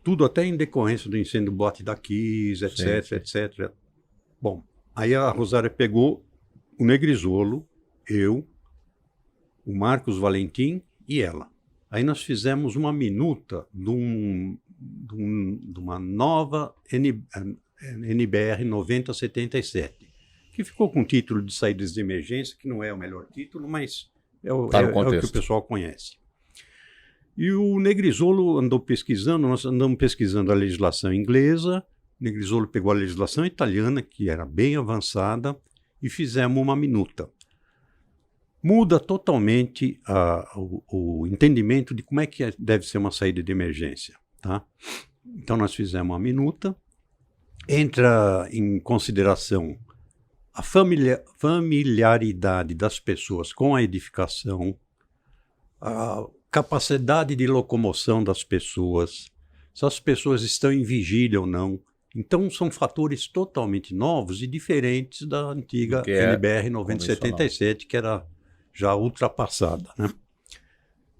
Tudo até em decorrência do incêndio do bote da Kiss, etc, etc. Bom, aí a Rosária pegou o Negrisolo, eu, o Marcos Valentim e ela. Aí nós fizemos uma minuta de uma nova NBR 9077, que ficou com o título de saídas de emergência, que não é o melhor título, mas é o que o pessoal conhece. E o Negrisolo andou pesquisando, nós andamos pesquisando a legislação inglesa, o Negrisolo pegou a legislação italiana, que era bem avançada, e fizemos uma minuta. Muda totalmente o entendimento de como é que deve ser uma saída de emergência. Tá? Então nós fizemos uma minuta, entra em consideração a familiaridade das pessoas com a edificação, a capacidade de locomoção das pessoas, se as pessoas estão em vigília ou não. Então, são fatores totalmente novos e diferentes da antiga NBR 9077, que era já ultrapassada, né?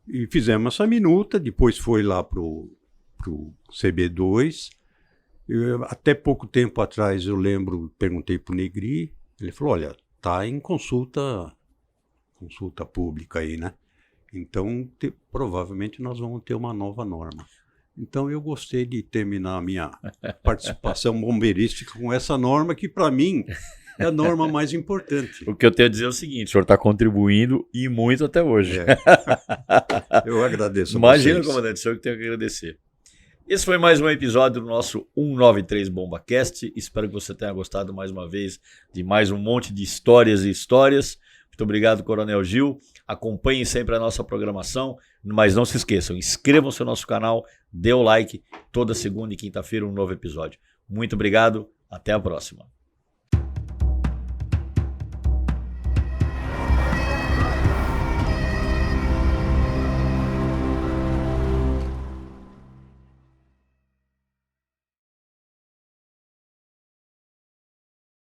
E fizemos essa minuta, depois foi lá para o CB2. Até pouco tempo atrás, eu lembro, perguntei para o Negri, ele falou, olha, está em consulta pública aí, né? Então, provavelmente nós vamos ter uma nova norma. Então, eu gostei de terminar a minha participação bombeirística com essa norma, que para mim é a norma mais importante. O que eu tenho a dizer é o seguinte, o senhor está contribuindo e muito até hoje. Eu agradeço. Imagina, comandante, o senhor que tem que agradecer. Esse foi mais um episódio do nosso 193 BombaCast. Espero que você tenha gostado mais uma vez de mais um monte de histórias e histórias. Muito obrigado, Coronel Gil. Acompanhem sempre a nossa programação, mas não se esqueçam, inscrevam-se no nosso canal, dê o like, toda segunda e quinta-feira um novo episódio. Muito obrigado, até a próxima.